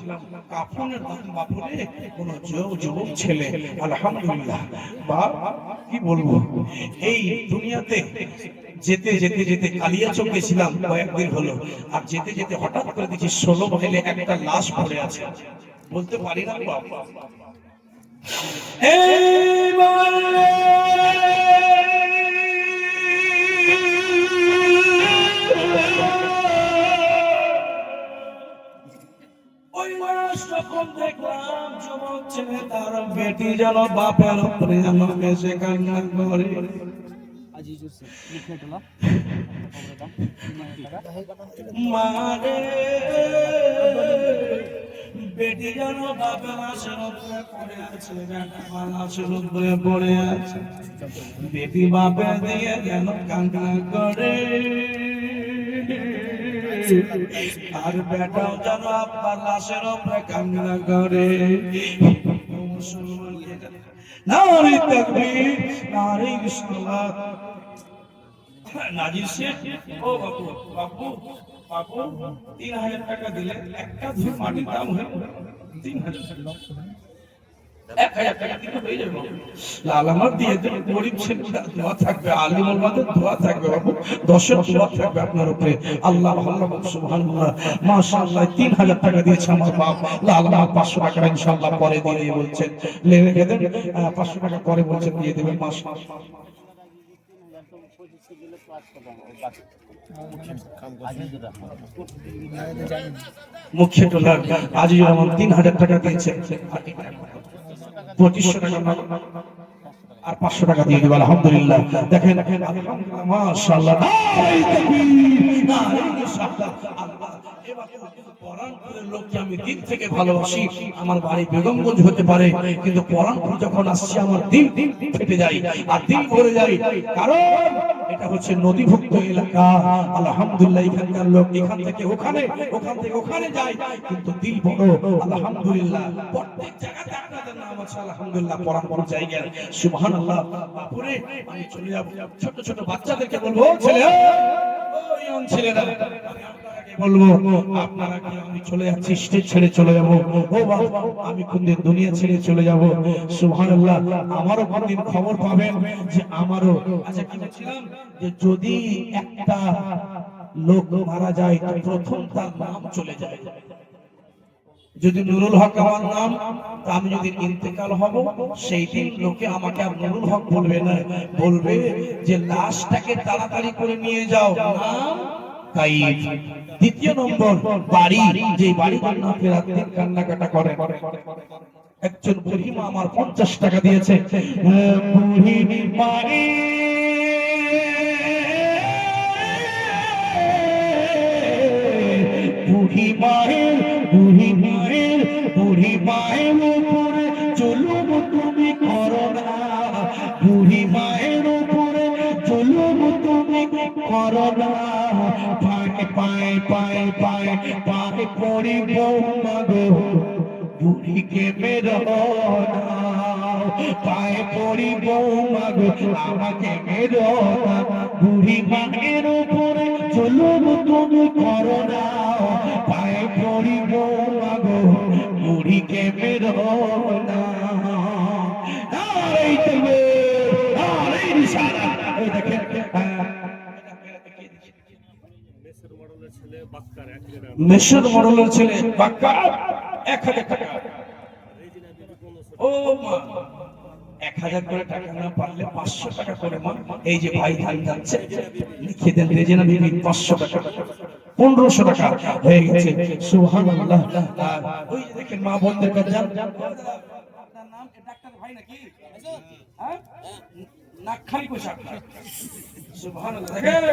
কাফনের দাম বাপুরে কোন যুবক ছেলে আলহামদুলিল্লাহ বা কি বলবো এই দুনিয়াতে যেতে যেতে যেতে কালিয়াচক গেছিলাম কয়েকদিন হলো আর যেতে যেতে হঠাৎ করে দেখি 16 মাইলে একটা লাশ পড়ে আছে বলতে পারি না বাবা এই বেটি যেন বাপের উপরে যেন এসে কান্না করে। আজিজ হোসেন মুখিয়াটোলা মারে বেটি যেন বাপের লাশের উপরে পড়ে আছে, বেটা মা লাশের উপরে পড়ে আছে, বেটি বাপে দিয়ে যেন কান্না করে, আর বেটাও যেন আপনার লাশের উপরে কান্না করে। নারী তাকবীর, নারী সালাত। নাজির শেখ, ও বাপু বাপু বাপু 3000 টাকা দিলে একটা ধুর মাটির দাম হয় 3000 টাকা, 1000 টাকা দিলে হয়ে যাবে। লাল আমার দিয়ে দেবে, গরিব ছেলেটা দোয়া থাকবে, আলিমুল মাদের দোয়া থাকবে বাবু, দশের দোয়া থাকবে আপনার উপরে। আল্লাহ আল্লাহ সুবহানাল্লাহ, মাশাআল্লাহ। 3000 টাকা দিয়েছে আমার বাপ। লাল আমার 500 টাকা ইনশাআল্লাহ পরে দিয়ে দেবে বলছেন, রেখে দেন। 500 টাকা পরে বলছেন দিয়ে দেবেন। মাশাআল্লাহ। মুখিয়াটোলার আজিজুর রহমান 3000 টাকা দিয়েছে, 2500 টাকা আর 500 টাকা দিয়ে দিবেন। আলহামদুলিল্লাহ। দেখেন আলহামদুলিল্লাহ, মাশাআল্লাহ। নারী তাকবীর, নারী সালাত। আল্লাহ এবার পরানপুরের লোককে আমি দিন থেকে ভালোবাসি। আমার বাড়ি বেগমগঞ্জ হতে পারে, কিন্তু পরানপুর যখন আসছে আমার দিন ফেটে যায় আর দিন ভরে যায়, কারণ এটা হচ্ছে নদীভুক্ত এলাকা। আলহামদুলিল্লাহ, এখানকার লোক এখান থেকে ওখানে, ওখান থেকে ওখানে যায়, কিন্তু দিল বড়। আলহামদুলিল্লাহ, প্রত্যেক জায়গাতে আপনাদের নাম আছে। আলহামদুলিল্লাহ, পরানপুর জায়গায় সুবহানাল্লাহ। বাপুরে আমি চলে যাব, ছোট ছোট বাচ্চাদেরকে বলবো, ছেলে ও ইয়ং ছেলেরা, বলবো আপনারা কি আমি চলে যাচ্ছি, স্টেজ ছেড়ে চলে যাব। ও বাবা, আমি কোনদিন দুনিয়া ছেড়ে চলে যাব। সুবহানাল্লাহ, আমারও কোনদিন খবর পাবেন যে আমারও। আচ্ছা, কি বলছিলাম, যে যদি একটা লোক মারা যায় তো প্রথম তার নাম চলে যায়। যদি নুরুল হক আমার নাম, তো আমি যদি ইন্তেকাল হব, সেই দিন লোকে আমাকে আর নুরুল হক বলবে না, বলবে যে লাশটাকে তাড়াতাড়ি করে নিয়ে যাও, নাম কাইফ। দ্বিতীয় নম্বর, বাড়ি, যে বাড়ি না ফেরার দিন কান্নাকাটা করে। একজন বুড়ি মা আমার 50 টাকা দিয়েছে। বুড়ি মারে, বুড়ি মায়ের, বুড়ি মায়ের, বুড়ি মায়ের উপরে জুলুম তুমি করো না, বুড়ি মায়ের উপরে জুলুম তুমি করো না। পায়ে পায়ে পায়ে পায়ে পায়ে পড়িব মাগো, বুড়িকে মেরো না, পায়ে পড়িব মাগো, আমাকে মেরো না। বুড়ি মায়ের উপরে জুলুম তুমি করো না, পায়ে পড়িব মাগো, বুড়িকে মেরো না। নারী তাকবীর, নারী রিসালাত। এই দেখেন, মেশর মডেলের ছেলে বাক্কার 1000 টাকা। ও মা, 1000 করে টাকা না পারলে 500 টাকা করে মা, এই যে ভাই ধান যাচ্ছে লিখে দেন, রেজিনা বিবি 500 টাকা, 1500 টাকা হয়ে গেছে। সুবহানাল্লাহ। আর ওই যে দেখেন মা বোনদের কাছে যান। আপনার নাম ডাক্তার ভাই নাকি? হ্যাঁ, নাকখালি পোশাক। সুবহানাল্লাহ। দেখেন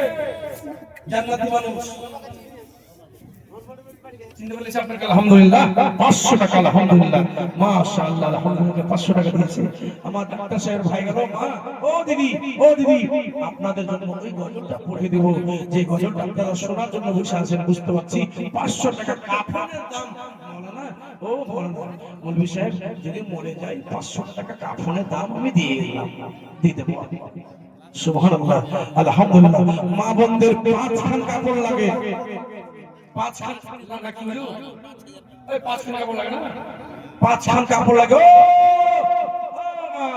জান্নাতি মানুষ। চিন্তা বলেছে আপনাকে আলহামদুলিল্লাহ 500 টাকা। আলহামদুলিল্লাহ, মাশাআল্লাহ, আলহামদুলিল্লাহ 500 টাকা দিয়েছে আমার ডাক্তার সাহেব ভাই। গেল মা, ও দিদি, ও দিদি, আপনাদের জন্য ওই গজলটা পড়ে দেব, যে গজলটা আপনারা শোনার জন্য বসে আছেন। বুঝতে পারছি 500 টাকা কাফনের দাম। মাওলানা, ও মৌলভী সাহেব, যদি মরে যায় 500 টাকা কাফনের দাম আমি দিয়ে দিলাম, দিয়ে দেব। সুবহানাল্লাহ, আলহামদুলিল্লাহ। মা বোনদের 5 খান কাপড় লাগে, 5 খান নাকি হলো, এই 5 খান কাপড় লাগে না, 5 খান কাপড় লাগে। ও মা,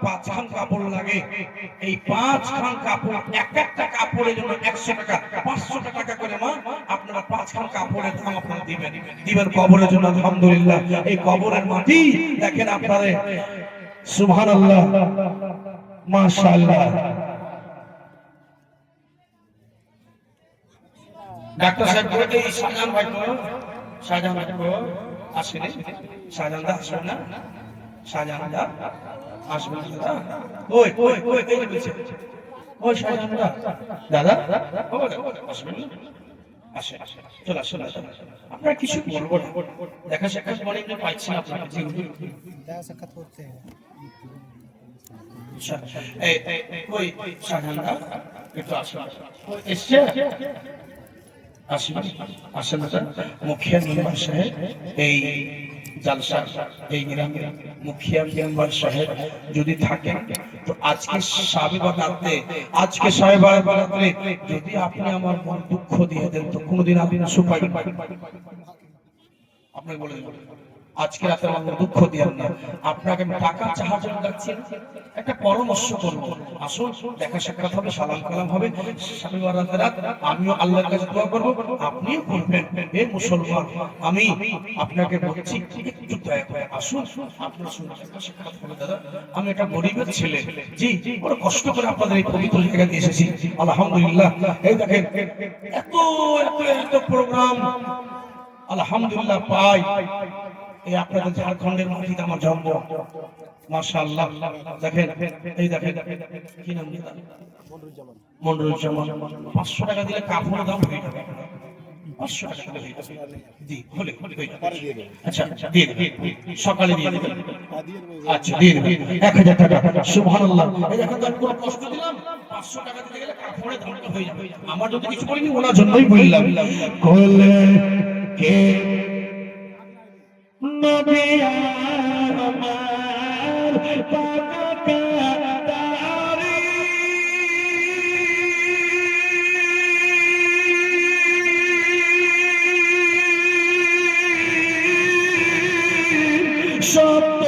5 খান কাপড় লাগে। এই 5 খান কাপড়, এক একটা কাপড়ের জন্য 100 টাকা, 500 টাকা করে মা আপনারা 5 খান কাপড়ের দাম আপনারা দিবেন, দিবেন কবরের জন্য। আলহামদুলিল্লাহ, এই কবরের মাটি দেখেন আপনারা। সুবহানাল্লাহ, মাশাআল্লাহ। ডাক্তার সাহেব বলে এই শাহজাহান ভাই, শাহজাহান ভাই আসেনি, শাহজাহান দা আসবে না, শাহজাহানটা আসবে না দাদা। ওই ওই ওই এই যে বলছে ওই শাহজাহানটা দাদা ও আসবেন না? আসে আসে চলে আসুন আসুন। আপনার কিছু বলবো না, দেখা সাক্ষাৎ মানে আপনি পাইছেন আপনাকে আচ্ছা, ওই শাহজাহানটা একটু আসুন এসছে আসেন আসেন মুখিয়া মেম্বার সাহেব এই জালসা এই গ্রামের মুখিয়া মেম্বার সাহেব যদি থাকেন তো আজকে সাহেবাগাতে আজকে সাহেবাগাতে যদি আপনি আমার মন দুঃখ দিয়ে দেন তো কোনোদিন আপনি না সুপাই আপনাকে বলে দেব আজকে রাতে আমার দুঃখ দিয়েন না, আপনাকে আমি টাকা চাহার জন্য যাচ্ছি একটা পরামর্শ করবো, আসুন দেখা সাক্ষাৎ হবে, সালাম কালাম হবে, শনিবার রাত আমিও আল্লাহর কাছে দোয়া করবো, আপনিও করবেন। হে মুসলমান, আমি আপনাকে বলছি একটু দয়া করে আসুন, আপনার সঙ্গে দেখা সাক্ষাৎ হবে দাদা। আমি একটা গরিবের ছেলে, জি বড় কষ্ট করে আপনাদের এই পবিত্র জায়গা দিয়ে এসেছি, আলহামদুলিল্লাহ। এই দেখেন এত এত এত প্রোগ্রাম আলহামদুলিল্লাহ পাই এই আপনাদের ঝাড়খণ্ডের মাটিতে আমার জন্ম, মাশাআল্লাহ। দেখেন এই দেখেন কি নাম মনিরুজ্জামান 500 টাকা দিলে কাপড়ের দাম হয়ে যাবে, 500 টাকা দিলে হয়ে যাবে। জি হলে হয়ে যাবে। আচ্ছা দিয়ে দেবেন, সকালে দিয়ে দেবেন। আচ্ছা দিয়ে দেবেন 1000 টাকা, সুবহানাল্লাহ। এই দেখেন তো আমি কোনো কষ্ট দিলাম, 500 টাকা দিতে গেলে কাপড়ের দাম হয়ে যাবে। আমার যদি কিছু বলিনি ওনার জন্যই বললাম। কোলে কে নবী আমার পাকা তারি সত্য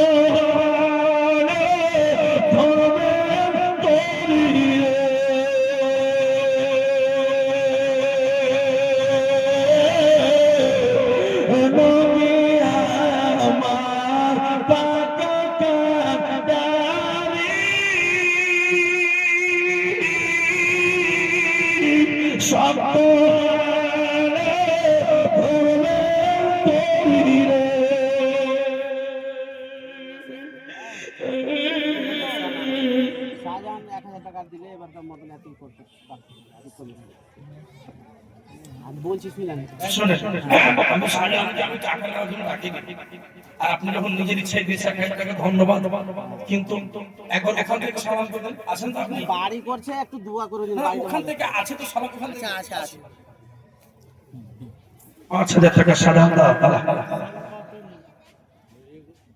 শাহজাহান 1000 টাকা দিলে এবার তার মতন এত করতে আমি বলছি শুনলেন আমি শাহজাহানকে আমি টাকা নেওয়ার জন্য ডাকিনি, আর আপনি যখন নিজের ইচ্ছায় দিয়েছেন আপনাকে ধন্যবাদ, কিন্তু এখন এখান থেকে সালাম করবেন, আছেন তো আপনি বাড়ি করছে একটু দোয়া করে দিন। ওখান থেকে আছে তো সালাম, ওখান থেকে আছে আছে 5000 টাকা শাহজাহান দা।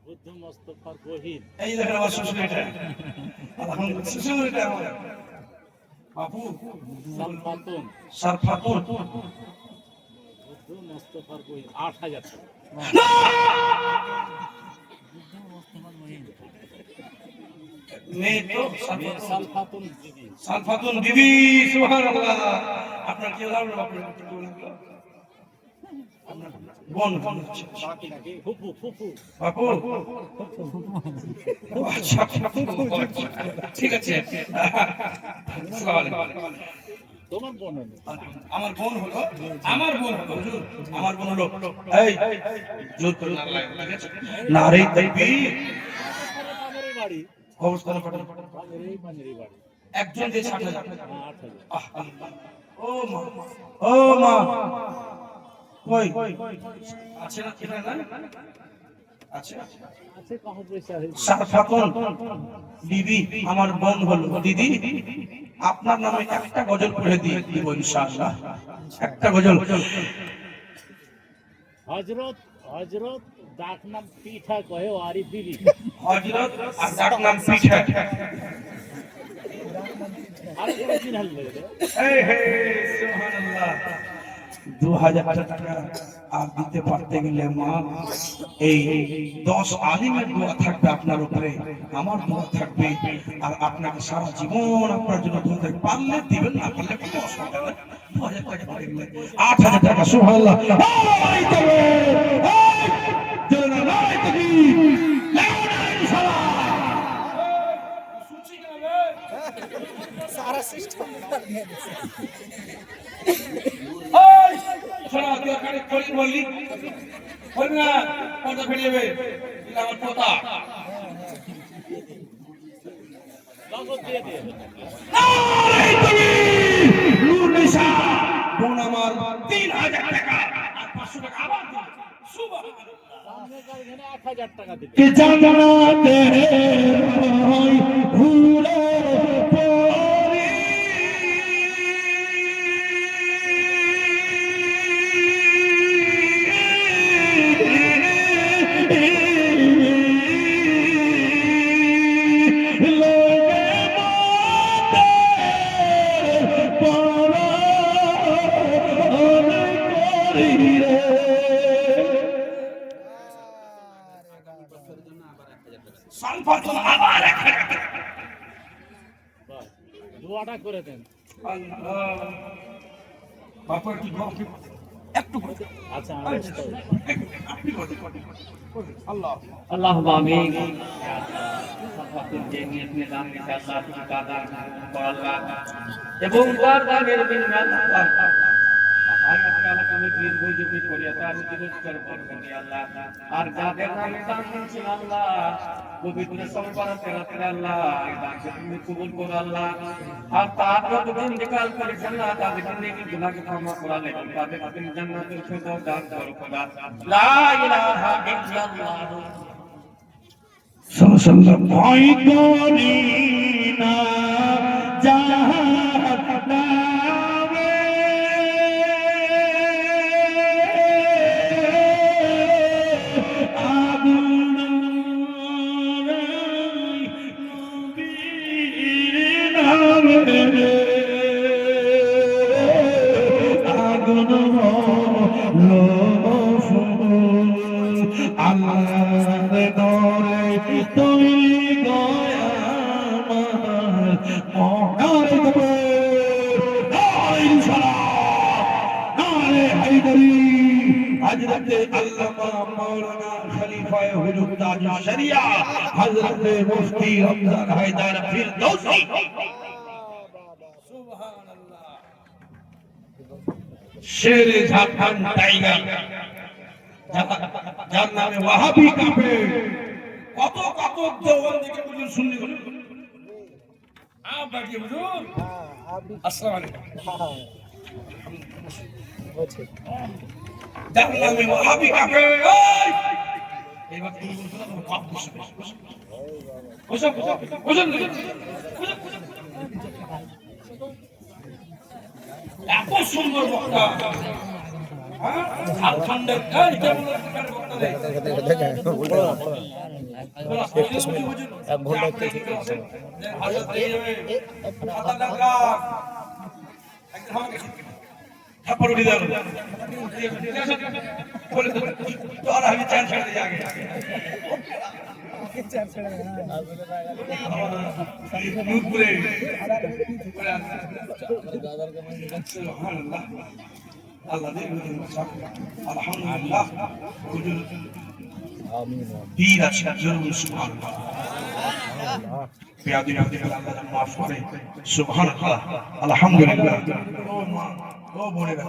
বুদ্ধ মোস্তফার বহিন এই দেখেন আমার শ্বশুর, এটা আলহামদুলিল্লাহ শ্বশুর, এটা আমার বাপু সালফাতুন সারফাতুন বুদ্ধ মোস্তফার বহিন 8000 টাকা। মেয়ে তো সালফাতুন দিদি সালফাতুন বিবি, সুবহানাল্লাহ। আপনার কি লাগলো? আপনার বোন বোন ফুফু ফুফু বাপু আচ্ছা ঠিক আছে। আসসালামু আলাইকুম। তোমার বোন হলো আমার বোন হলো হুজুর, আমার বোন হলো এই জোর করে নারে তাকবীর আমারই বাড়ি অবস্থানে পাঠান পানির বাড়ি একজন যে 60,000 8000 ও মা ও মা কই আছে না কিনা না আছে আছে কত পয়সা হয়েছে সারফাতুন বিবি আমার বোন হলো দিদি, আপনার নামে একটা গজল পড়ে দিয়ে দিব ইনশাআল্লাহ, একটা গজল। হযরত হযরত ডাক নাম পিঠা কহে ওয়ারি বিবি হযরত আর ডাক নাম পিঠা। আর কোন দিন হল এই হে সুবহানাল্লাহ। 2000 টাকা আর দিতে পারতে গেলে মা এই 10 আলিমের দোয়া থাকবে আপনার উপরে, আমার দোয়া থাকবে, আর আপনাকে সারা জীবন আপনার জন্য দোয়া থাকবে। পারলে দিবেন, না পারলে কোনো অসুবিধা নেই। 2000 টাকা পড়ে গেলে 8000 টাকা, সুবহানাল্লাহ। এই তবে এই জোরে নারে তাকবীর, নারে সালাম। শুনছি কেন রে? সারা সিস্টেম দিয়ে দিছে। ওই শোনা তুই কানে করি বললি বলবি না, কথা ফেলে যাবে, এটা আমার কথা। নগদ দিয়ে দিয়ে নারে তাকবীর! নূর নিসা বোন আমার 3000 টাকা আর 500 টাকা আবার দিন। সামনেকার এখানে 1000 টাকা দিতে कि जन्नते होई भूले पोरी लोगे मोते परान कोरी रे সালফার তো আবার 1000 টাকা বাস, দোয়াটা করে দেন। আল্লাহ বাপর কি গো একটু করে আচ্ছা আমি বুঝতে পারছি। আপনি করে আল্লাহ اللهم آمين সকল যে নিয়ত নিলাম ইনশাআল্লাহ কি কাদা আল্লাহ এবং বারবারের বিনিময়ে আল্লাহ আল্লাহ কমিটির বুঝবি করিয়া তার বিরোধ করবেন আল্লাহ আর যাদের নামে দান দিয়েছেন আল্লাহ পবিত্র সম্পাদনের রাতে আল্লাহ এই দানকে তুমি কবুল করো আল্লাহ আর তার যতদিন নিকাল করেছেন না তাদের নেকি গুনাহকে ক্ষমা করে দেন তাদের তুমি জান্নাতুল ফিরদাউস দান করো খোদা লা ইলাহা ইল্লাল্লাহ সাল্লাল্লাহু ভয় করি না জাহান্নামে আগুন নবীর নামে আগুন হলো ফুল আল্লাহর দরে তৈরি গয়া আমার মনার দরে নারে সালাম নারে হায়দারি হযরতে আল্লামা মাওলানা খলিফায়ে হুজুর তাজ শরিয়া হযরতে মুফতি রমজান হায়দার ফিরদৌসী শেরে ঝাড়খণ্ড টাইগার যার নামে ওয়াহাবি কাফে কত কত দেওয়াল দিকে হুজুর শুনলি বাকি হুজুর আসসালামু আলাইকুম যার নামে ওয়াহাবি কাফে এবার তুমি বলছো না কত বসে বসে বসে এত সুন্দর বক্তা ঝাড়খণ্ডের এই কেমন বক্তা দেয় এক ঘন্টা একটু ঠিক আছে থাপ্পড় উঠে দাও বলে তো আর আমি চান ছেড়ে দিয়ে আগে নূরপুরে সুবহানাল্লাহ আল্লাহ দে আলহামদুলিল্লাহ পীর আছে জরুর সুবহানাল্লাহ পিয়াদি পিয়াদি আল্লাহ মাফ করে সুবহানাল্লাহ আলহামদুলিল্লাহ ও বোনেরা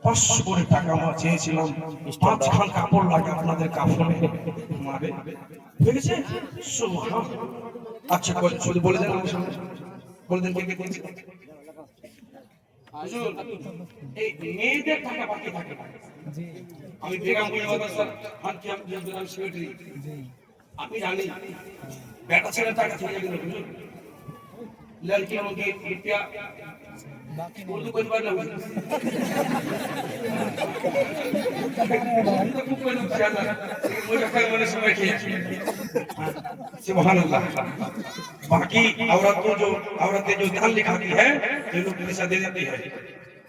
500 করে টাকা আমরা চেয়েছিলাম 5 খান কাপড় লাগে আপনাদের কাফনে মারে দেখেছে সুবহানাল্লাহ আচ্ছা শুধু বলে দেন আমার সামনে বলে দেন কে কে দিয়েছে হুজুর এই মেয়েদের টাকা বাকি থাকে জি আমি বেগম মুজাহিদ স্যার হানকি আমি সেক্রেটারি জি আমি জানি বেটা ছেলে টাকা থেকে গেল হুজুর লড়কিयों के रुपया बाकी उर्दू कोई बात ना तो कोई ना चला मुझे कल मैंने समझ किया सुभान अल्लाह बाकी औरतें जो दान लिखाती है ये लोग पैसा दे देती है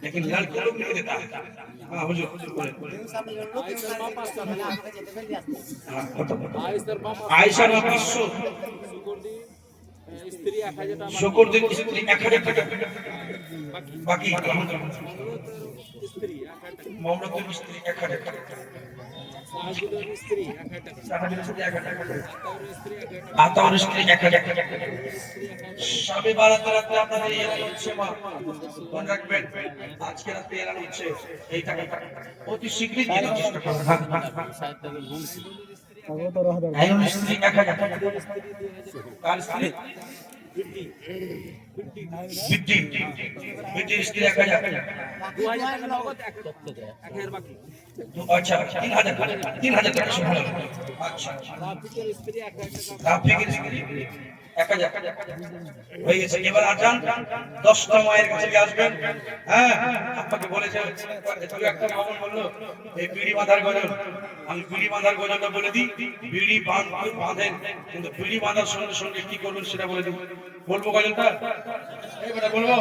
लेकिन लड़के लोग नहीं देता है हां हुजूर आयशा ना 500 স্ত্রী 1000 টাকা শুকর দিন স্ত্রী 1000 টাকা বাকি স্ত্রী 1000 টাকা মোহাম্মদের স্ত্রী 1000 টাকা সাহাবীদের স্ত্রী 1000 টাকা সাহাবীদের স্ত্রী 1000 টাকা আতাউর স্ত্রী 1000 টাকা সবে বারাত রাতে আপনাদের এলাকা হচ্ছে মা মনে রাখবেন আজকে রাতে এলাকা হচ্ছে এই টাকা অতি শীঘ্রই দিয়ে চেষ্টা করুন সাহিত্যের গুণ আয়ুর স্ত্রী 1000 টাকা কার স্ত্রী বৃদ্ধি বৃদ্ধির স্ত্রী 1000 আচ্ছা 3000 টাকা শুনুন আচ্ছা রাফিকের স্ত্রী 1000 হয়ে গেছে এবার আজান 10টা মায়ের কাছে আসবেন হ্যাঁ আপনাকে বলেছে তুই একটা মামুন বললো এই বিড়ি বাঁধার গজল আমি বিড়ি বাঁধার গজলটা বলে দিই বিড়ি বাঁধেন কিন্তু বিড়ি বাঁধার সঙ্গে সঙ্গে কি করবেন সেটা বলে দিই বলবো গজলটা এবারে বলবো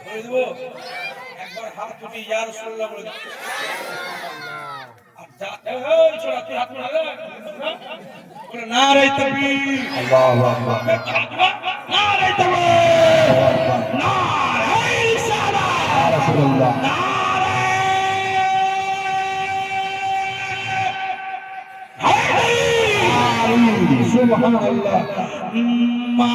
বলে দেবো একবার হাত তুলি ইয়া রাসূলুল্লাহ বলে দিই আচ্ছা এই ছোড়া তুই হাত তুলে বলে নারে তাকবীর আল্লাহু আকবার নারে তাকবীর নারে রিসালাত ইয়া রাসূলুল্লাহ নারে হায়দারি সুবহানাল্লাহ মা